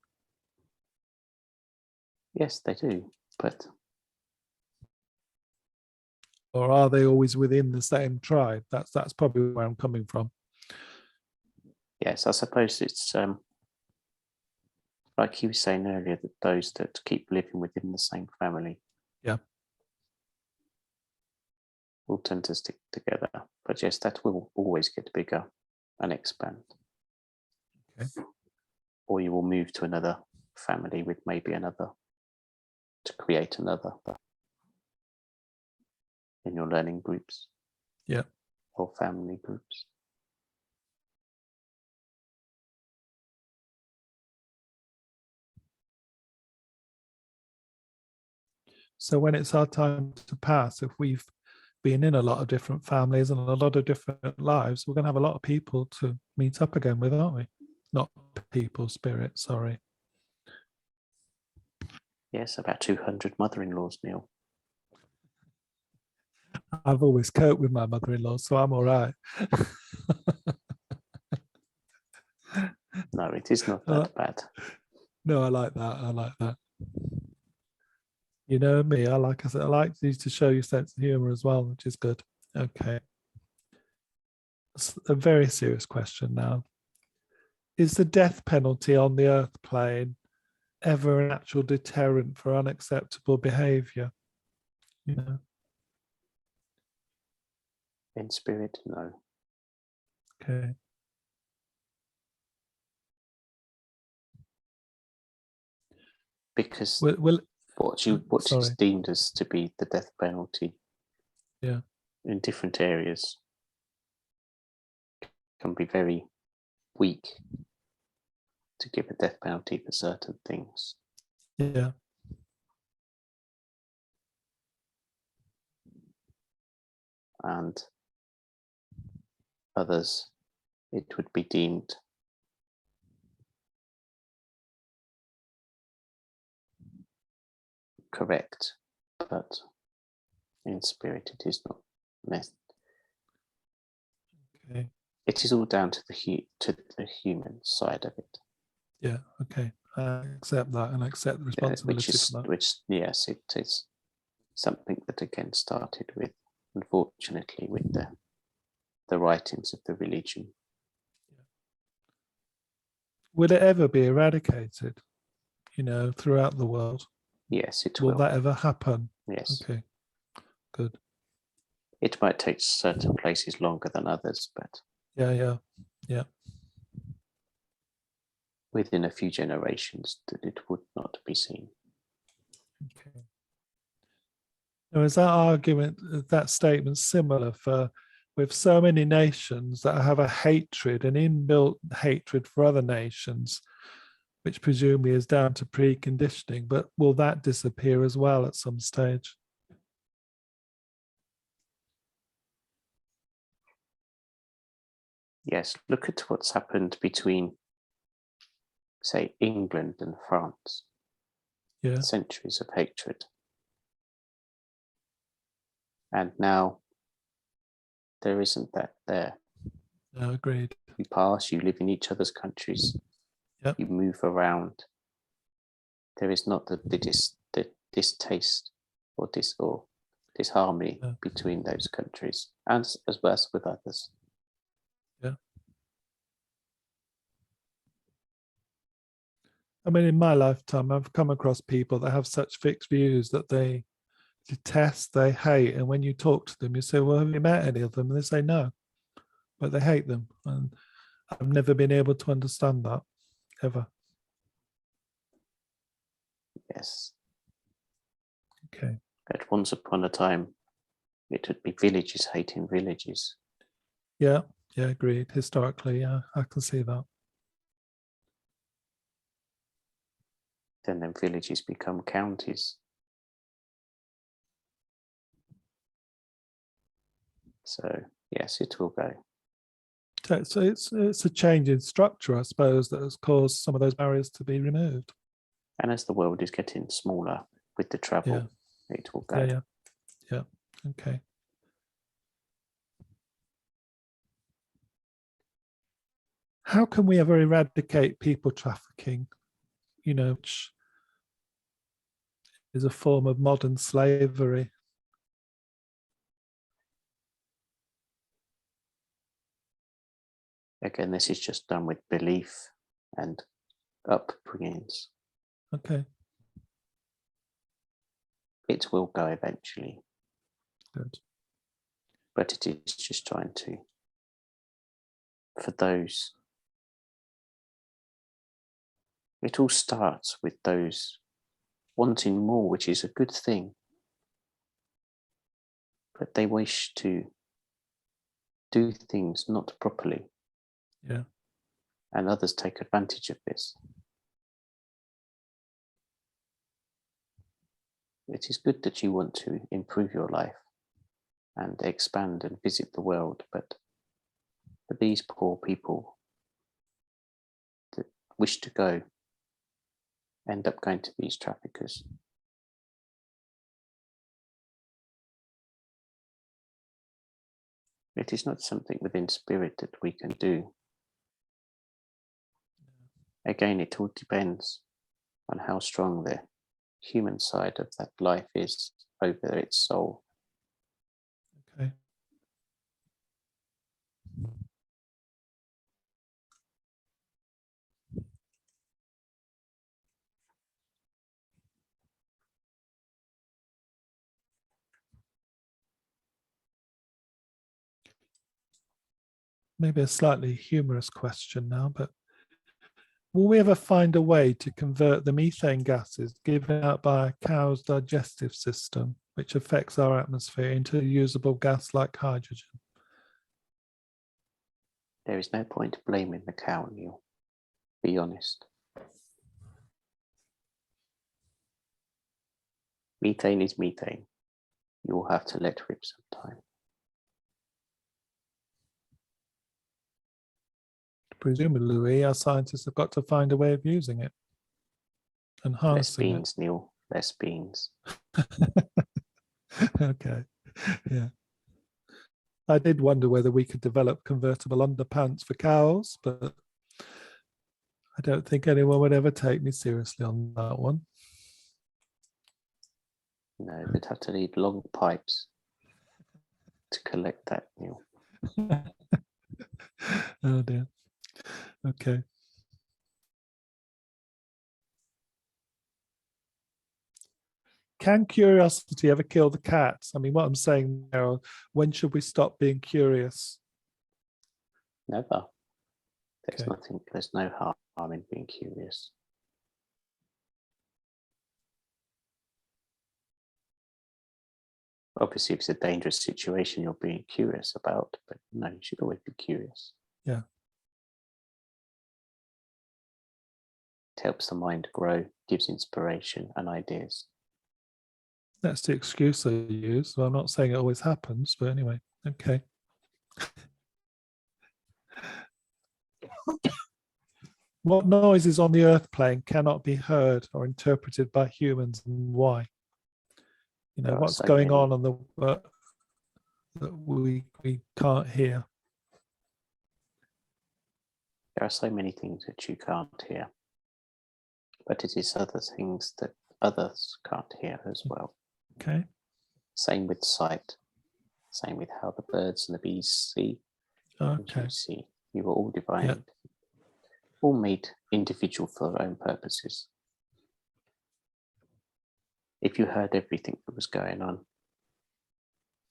Yes, they do. But Or are they always within the same tribe? That's probably where I'm coming from. yes, I suppose it's like you were saying earlier, that those that keep living within the same family, Yeah. will tend to stick together. But yes, that will always get bigger and expand. Okay. Or you will move to another family with maybe another, to create another in your learning groups. Yeah. Or family groups. So when it's our time to pass, if we've been in a lot of different families and a lot of different lives, we're going to have a lot of people to meet up again with, aren't we? Not people, spirit, sorry. Yes, about 200 mother-in-laws, Neil. I've always coped with my mother-in-law, so I'm all right. No, it is not that bad. No, I like that. I like that. You know me, I said, I like you to show your sense of humor as well, which is good. Okay. It's a very serious question now. Is the death penalty on the earth plane ever an actual deterrent for unacceptable behavior? You know? In spirit, no. Okay. Because Well, what is deemed as to be the death penalty, yeah, in different areas, can be very weak to give a death penalty for certain things. yeah, And others, it would be deemed correct, but in spirit it is not necessary. okay, It is all down to the human side of it. yeah, okay. I accept that and accept the responsibility for that. Which yes, it is something that again started with, unfortunately, with the writings of the religion. Will it ever be eradicated, throughout the world? Yes, it Will will. that ever happen? Yes. Okay, good. It might take certain places longer than others, but Yeah. within a few generations, that it would not be seen. Okay. Now, is that argument, that statement similar with so many nations that have a hatred, an inbuilt hatred for other nations, which presumably is down to preconditioning, but will that disappear as well at some stage? Yes, look at what's happened between, say, England and France. Yeah. Centuries of hatred. And now there isn't that there. No, agreed. You pass, you live in each other's countries, Yep. you move around. There is not the distaste or disharmony between those countries, and as well as with others. Yeah. I mean, in my lifetime, I've come across people that have such fixed views that they detest, they hate. And when you talk to them, you say, well, have you met any of them? And they say no, but they hate them. And I've never been able to understand that, ever. Yes. Okay. At once upon a time, It would be villages hating villages. Yeah, agreed. Historically, yeah, I can see that. Then villages become counties. So yes, it will go. So it's a change in structure, I suppose, that has caused some of those barriers to be removed. And as the world is getting smaller with the travel, it will go. Yeah. Okay. How can we ever eradicate people trafficking, which is a form of modern slavery? Again, this is just done with belief and upbringings. Okay. It will go eventually. Good. But it is just trying to, for those, it all starts with those wanting more, which is a good thing. But they wish to do things not properly. Yeah. And others take advantage of this. It is good that you want to improve your life and expand and visit the world, but for these poor people that wish to go, end up going to these traffickers. It is not something within spirit that we can do. Again, it all depends on how strong the human side of that life is over its soul. Okay. Maybe a slightly humorous question now, but will we ever find a way to convert the methane gases given out by a cow's digestive system, which affects our atmosphere, into usable gas like hydrogen? There is no point blaming the cow, Neil. Be honest. Methane is methane. You will have to let rip sometime. Presumably, our scientists have got to find a way of using it and Less harnessing beans, Neil. Less beans. it. Okay. Yeah. I did wonder whether we could develop convertible underpants for cows, but I don't think anyone would ever take me seriously on that one. No, they'd have to need long pipes to collect that, Neil. Oh dear. Okay. Can curiosity ever kill the cat? I mean, what I'm saying now, when should we stop being curious? Never. There's Okay. nothing, there's no harm in being curious. Obviously, if it's a dangerous situation you're being curious about, but no, you should always be curious. Yeah. It helps the mind grow, gives inspiration and ideas. That's the excuse I use. So I'm not saying it always happens, but anyway, okay. What noises on the earth plane cannot be heard or interpreted by humans, and why? There are What's so going many. on the that we can't hear. There are so many things that you can't hear, but it is other things that others can't hear as well. Okay. Same with sight. Same with how the birds and the bees see. Okay. You see, you were all divine, Yeah. all made individual for their own purposes. If you heard everything that was going on,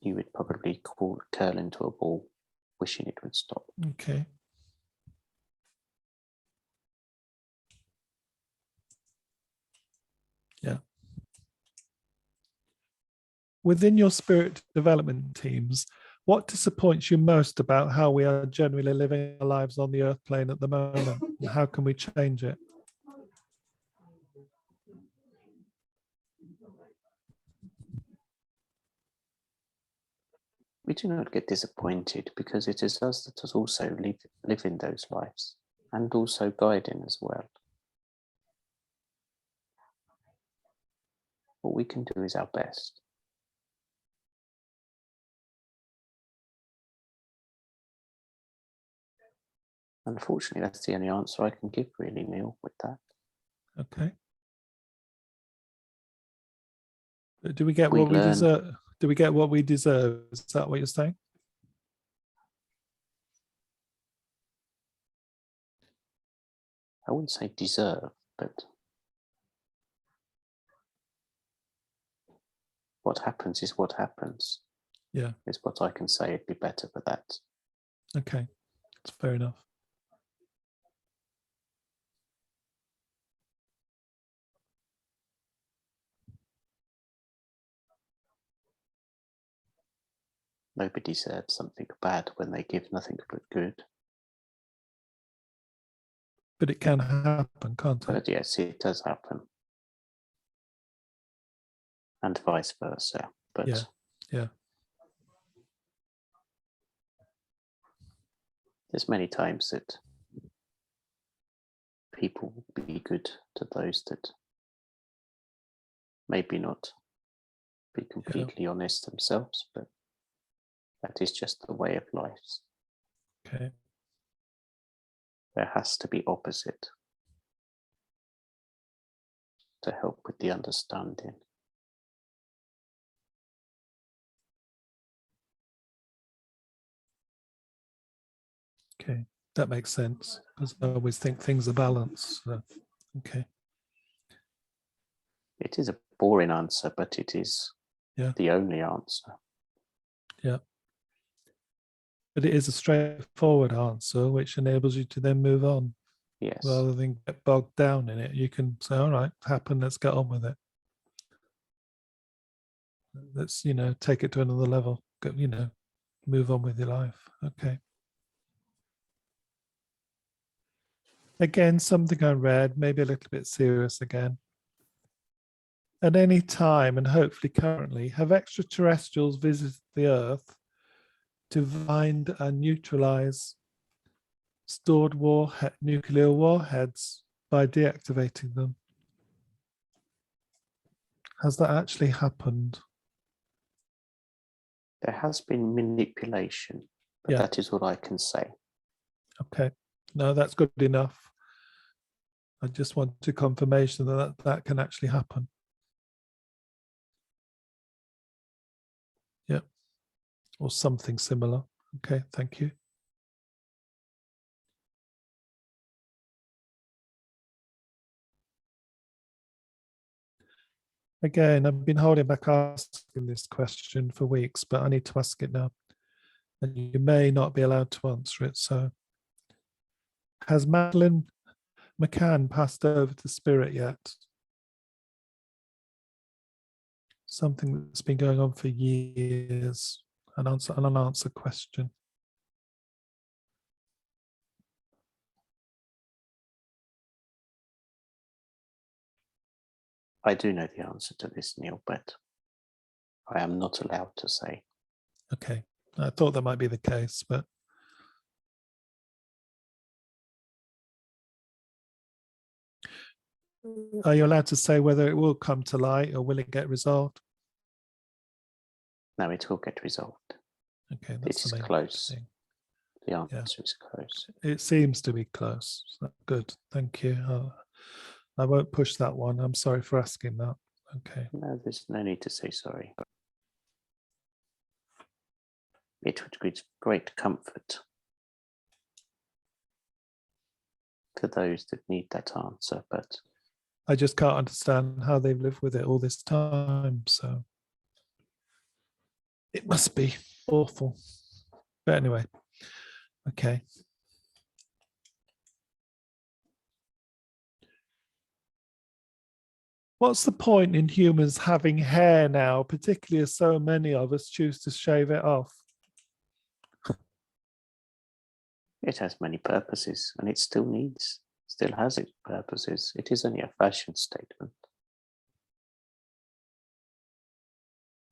you would probably curl into a ball, wishing it would stop. Okay. Yeah. within your spirit development teams, what disappoints you most about how we are generally living our lives on the earth plane at the moment? And how can we change it? We do not get disappointed because it is us that is also living those lives and also guiding as well. What we can do is our best. Unfortunately, that's the only answer I can give, really, Neil, with that. Okay. Do we get what we deserve? Do we get what we deserve? Is that what you're saying? I wouldn't say deserve, but what happens is what happens. Yeah. Is what I can say. It'd be better for that. Okay, that's fair enough. Nobody deserves something bad when they give nothing but good. But it can happen, can't it? But yes, it does happen. And vice versa. But yeah. There's many times that people will be good to those that maybe not be completely honest themselves, but that is just the way of life. Okay. There has to be opposite to help with the understanding. Okay, that makes sense, because I always think things are balanced. So, okay. It is a boring answer, but it is the only answer. Yeah. But it is a straightforward answer, which enables you to then move on. Yes. Rather than get bogged down in it, you can say, all right, happen, let's get on with it. Let's, take it to another level, move on with your life. Okay. Again, something I read, maybe a little bit serious again. At any time, and hopefully currently, have extraterrestrials visited the Earth to find and neutralize stored nuclear warheads by deactivating them? Has that actually happened? There has been manipulation, but that is what I can say. Okay. No, that's good enough. I just wanted confirmation that can actually happen. Yeah. Or something similar. Okay, thank you. Again, I've been holding back asking this question for weeks, but I need to ask it now. And you may not be allowed to answer it. So, has Madeline McCann passed over to spirit yet? Something that's been going on for years. An unanswered question. I do know the answer to this, Neil, but I am not allowed to say. Okay, I thought that might be the case, but are you allowed to say whether it will come to light or will it get resolved? No, it will get resolved. Okay, that's it is close. Thing. The answer is close. It seems to be close. So good, thank you. I won't push that one. I'm sorry for asking that. Okay. No, there's no need to say sorry. It would be great comfort for those that need that answer, but I just can't understand how they've lived with it all this time. So it must be awful. But anyway, okay. What's the point in humans having hair now, particularly as so many of us choose to shave it off? It has many purposes, and it still has its purposes. It is only a fashion statement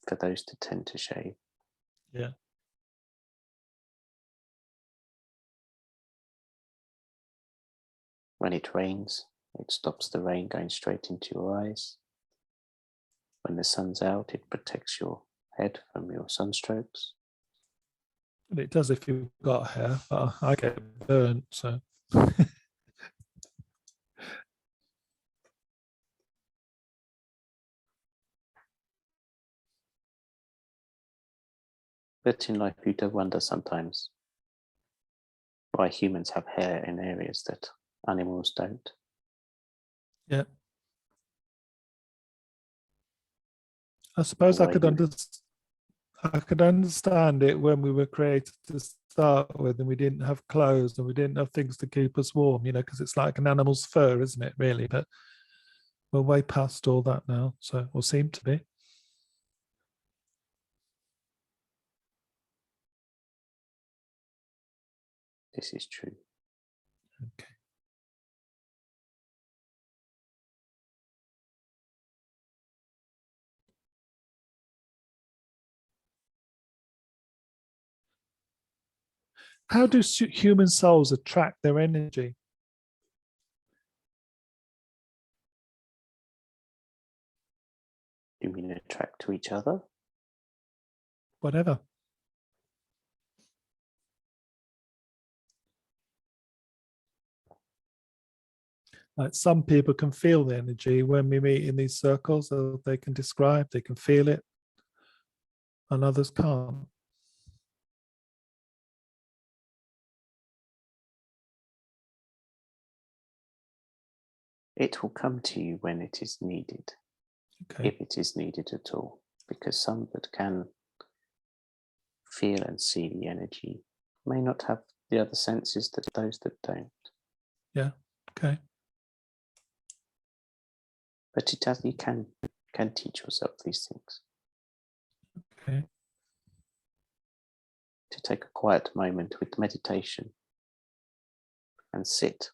for those that tend to shave. Yeah. When it rains, it stops the rain going straight into your eyes. When the sun's out, it protects your head from your sunstrokes. And it does if you've got hair, but I get burnt, so. But in life, you do wonder sometimes why humans have hair in areas that animals don't. Yeah. I suppose I Why could you- understand it when we were created to start with, and we didn't have clothes and we didn't have things to keep us warm, because it's like an animal's fur, isn't it, really? But we're way past all that now, so or seem to be. This is true. Okay. How do human souls attract their energy? You mean attract to each other? Whatever. Like some people can feel the energy when we meet in these circles, or they can describe, they can feel it, and others can't. It will come to you when it is needed, Okay. if it is needed at all, because some that can feel and see the energy may not have the other senses that those that don't. Yeah. Okay. But you can teach yourself these things. Okay. To take a quiet moment with meditation and sit,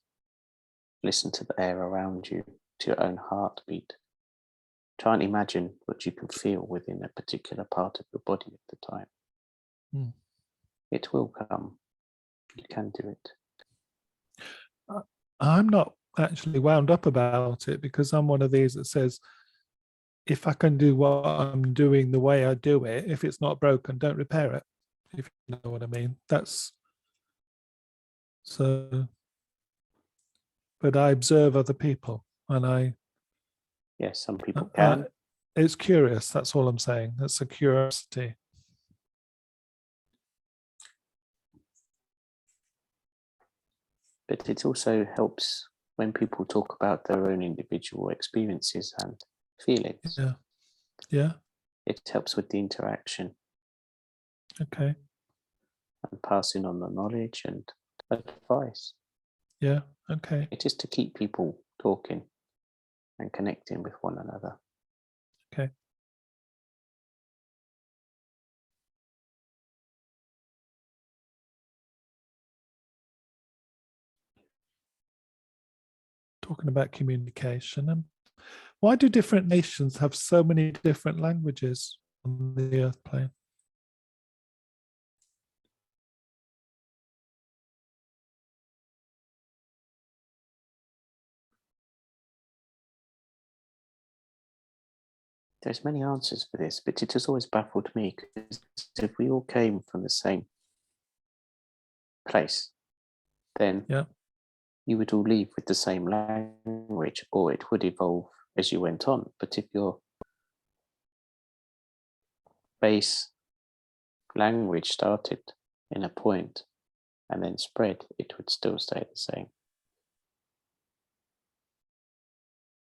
listen to the air around you, to your own heartbeat. Try and imagine what you can feel within a particular part of your body at the time. Hmm. It will come. You can do it. I'm not actually wound up about it because I'm one of these that says, if I can do what I'm doing the way I do it, if it's not broken, don't repair it. If you know what I mean. That's so. But I observe other people, and Yes, some people can. it's curious. That's all I'm saying. That's a curiosity. But it also helps when people talk about their own individual experiences and feelings. Yeah. Yeah. It helps with the interaction Okay. and passing on the knowledge and advice. Yeah. Okay. It is to keep people talking and connecting with one another. Okay. Talking about communication. Why do different nations have so many different languages on the Earth plane? There's many answers for this, but it has always baffled me because if we all came from the same place, then Yeah. you would all leave with the same language, or it would evolve as you went on. But if your base language started in a point and then spread, it would still stay the same.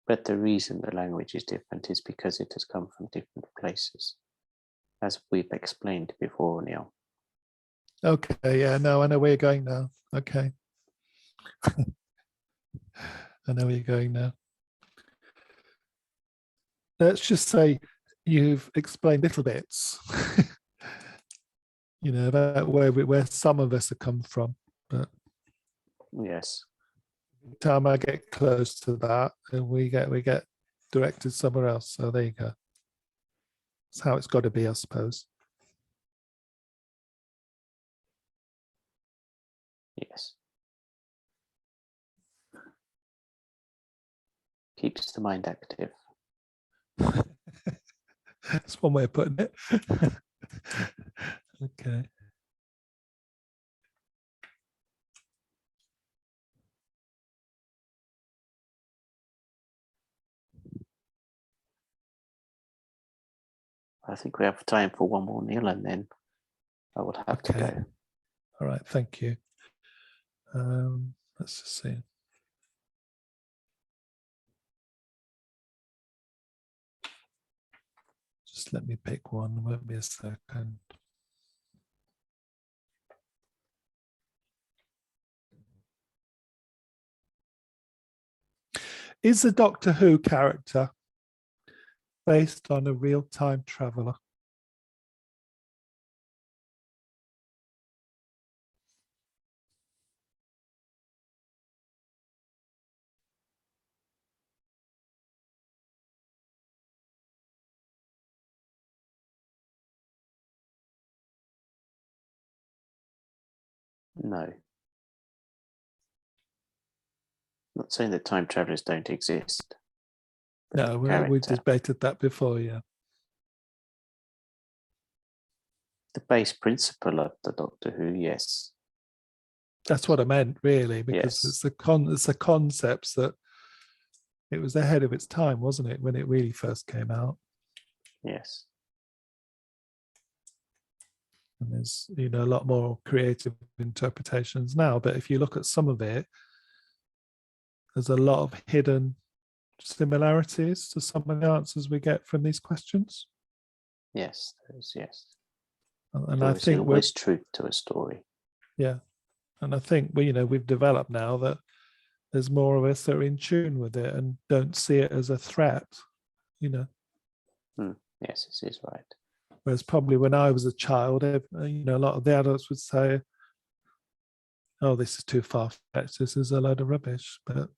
But the reason the language is different is because it has come from different places, as we've explained before, Neil. Okay. Yeah. No, I know where you're going now. Okay. I know where you're going now. let's just say you've explained little bits, about where some of us have come from. But Yes. every time I get close to that, we get directed somewhere else. So there you go. That's how it's got to be, I suppose. Yes. Keeps the mind active. That's one way of putting it. Okay. I think we have time for one more nil, and then I will have to Okay. go. All right. Thank you. Let's just see. Just let me pick one. Won't be a second. Is the Doctor Who character based on a real time traveler? No. Not saying that time travelers don't exist. No, we debated that before, yeah. The base principle of the Doctor Who, yes. That's what I meant, really, because Yes. it's the concepts that it was ahead of its time, wasn't it, when it really first came out? Yes. And there's a lot more creative interpretations now. But if you look at some of it, there's a lot of hidden similarities to some of the answers we get from these questions. Yes, there is, yes. And there I is think always truth to a story. Yeah. And I think we've developed now that there's more of us that are in tune with it and don't see it as a threat, Yes, this is right. Whereas probably when I was a child, a lot of the adults would say, oh, this is too far-fetched, this is a load of rubbish, but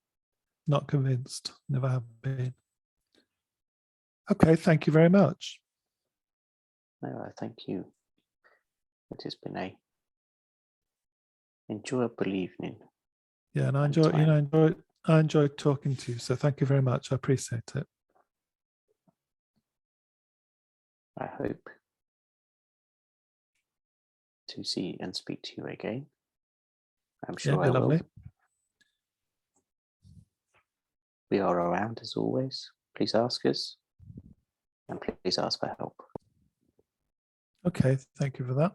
not convinced, never have been. Okay, thank you very much. No, thank you. It has been a enjoyable evening. Yeah, and I enjoyed talking to you, so thank you very much. I appreciate it. I hope to see and speak to you again. I'm sure I will. Lovely. We are around as always. Please ask us, and please ask for help. Okay, thank you for that.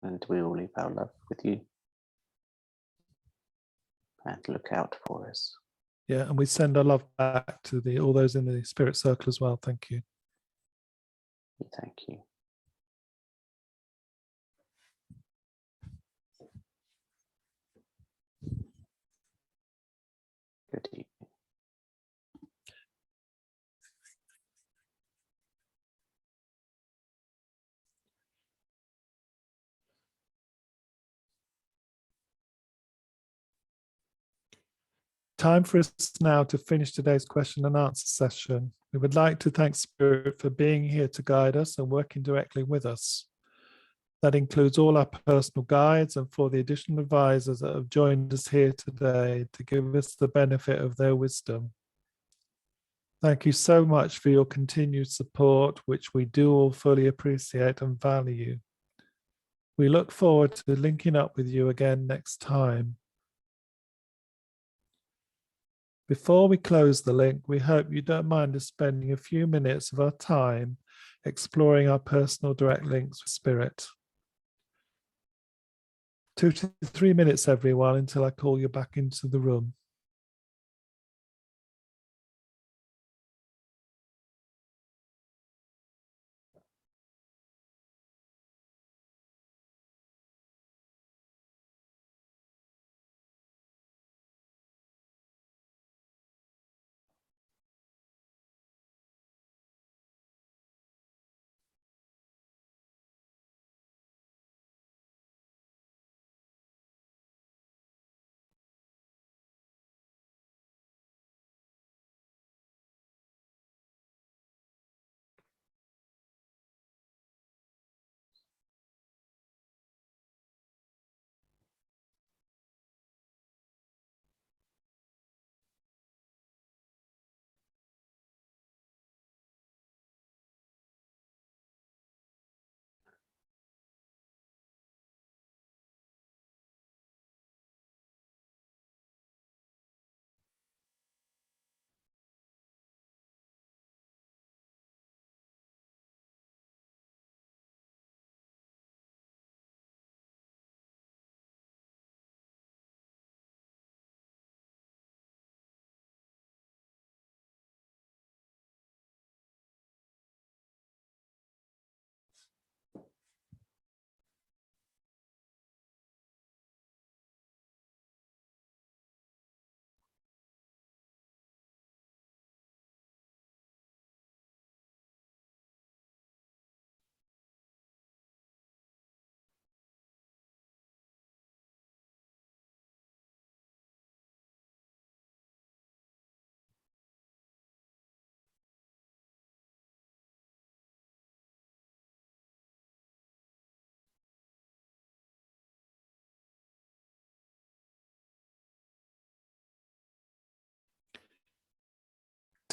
And we will leave our love with you. And look out for us. Yeah, and we send our love back to all those in the spirit circle as well. Thank you. Thank you. Good evening. Time for us now to finish today's question and answer session. We would like to thank Spirit for being here to guide us and working directly with us. That includes all our personal guides and for the additional advisors that have joined us here today to give us the benefit of their wisdom. Thank you so much for your continued support, which we do all fully appreciate and value. We look forward to linking up with you again next time. Before we close the link, we hope you don't mind us spending a few minutes of our time exploring our personal direct links with Spirit. 2 to 3 minutes, everyone, until I call you back into the room.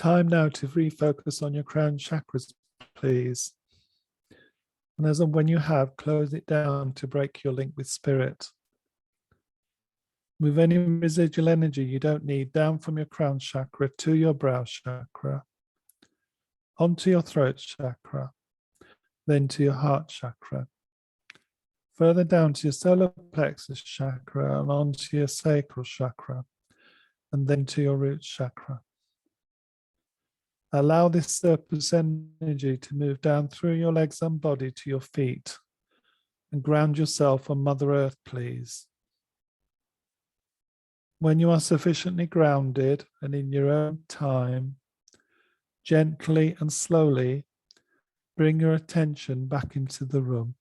Time now to refocus on your crown chakras, please. And as and when you have, close it down to break your link with spirit. Move any residual energy you don't need down from your crown chakra to your brow chakra, onto your throat chakra, then to your heart chakra, further down to your solar plexus chakra and onto your sacral chakra, and then to your root chakra. Allow this surplus energy to move down through your legs and body to your feet, and ground yourself on Mother Earth, please. When you are sufficiently grounded and in your own time, gently and slowly bring your attention back into the room.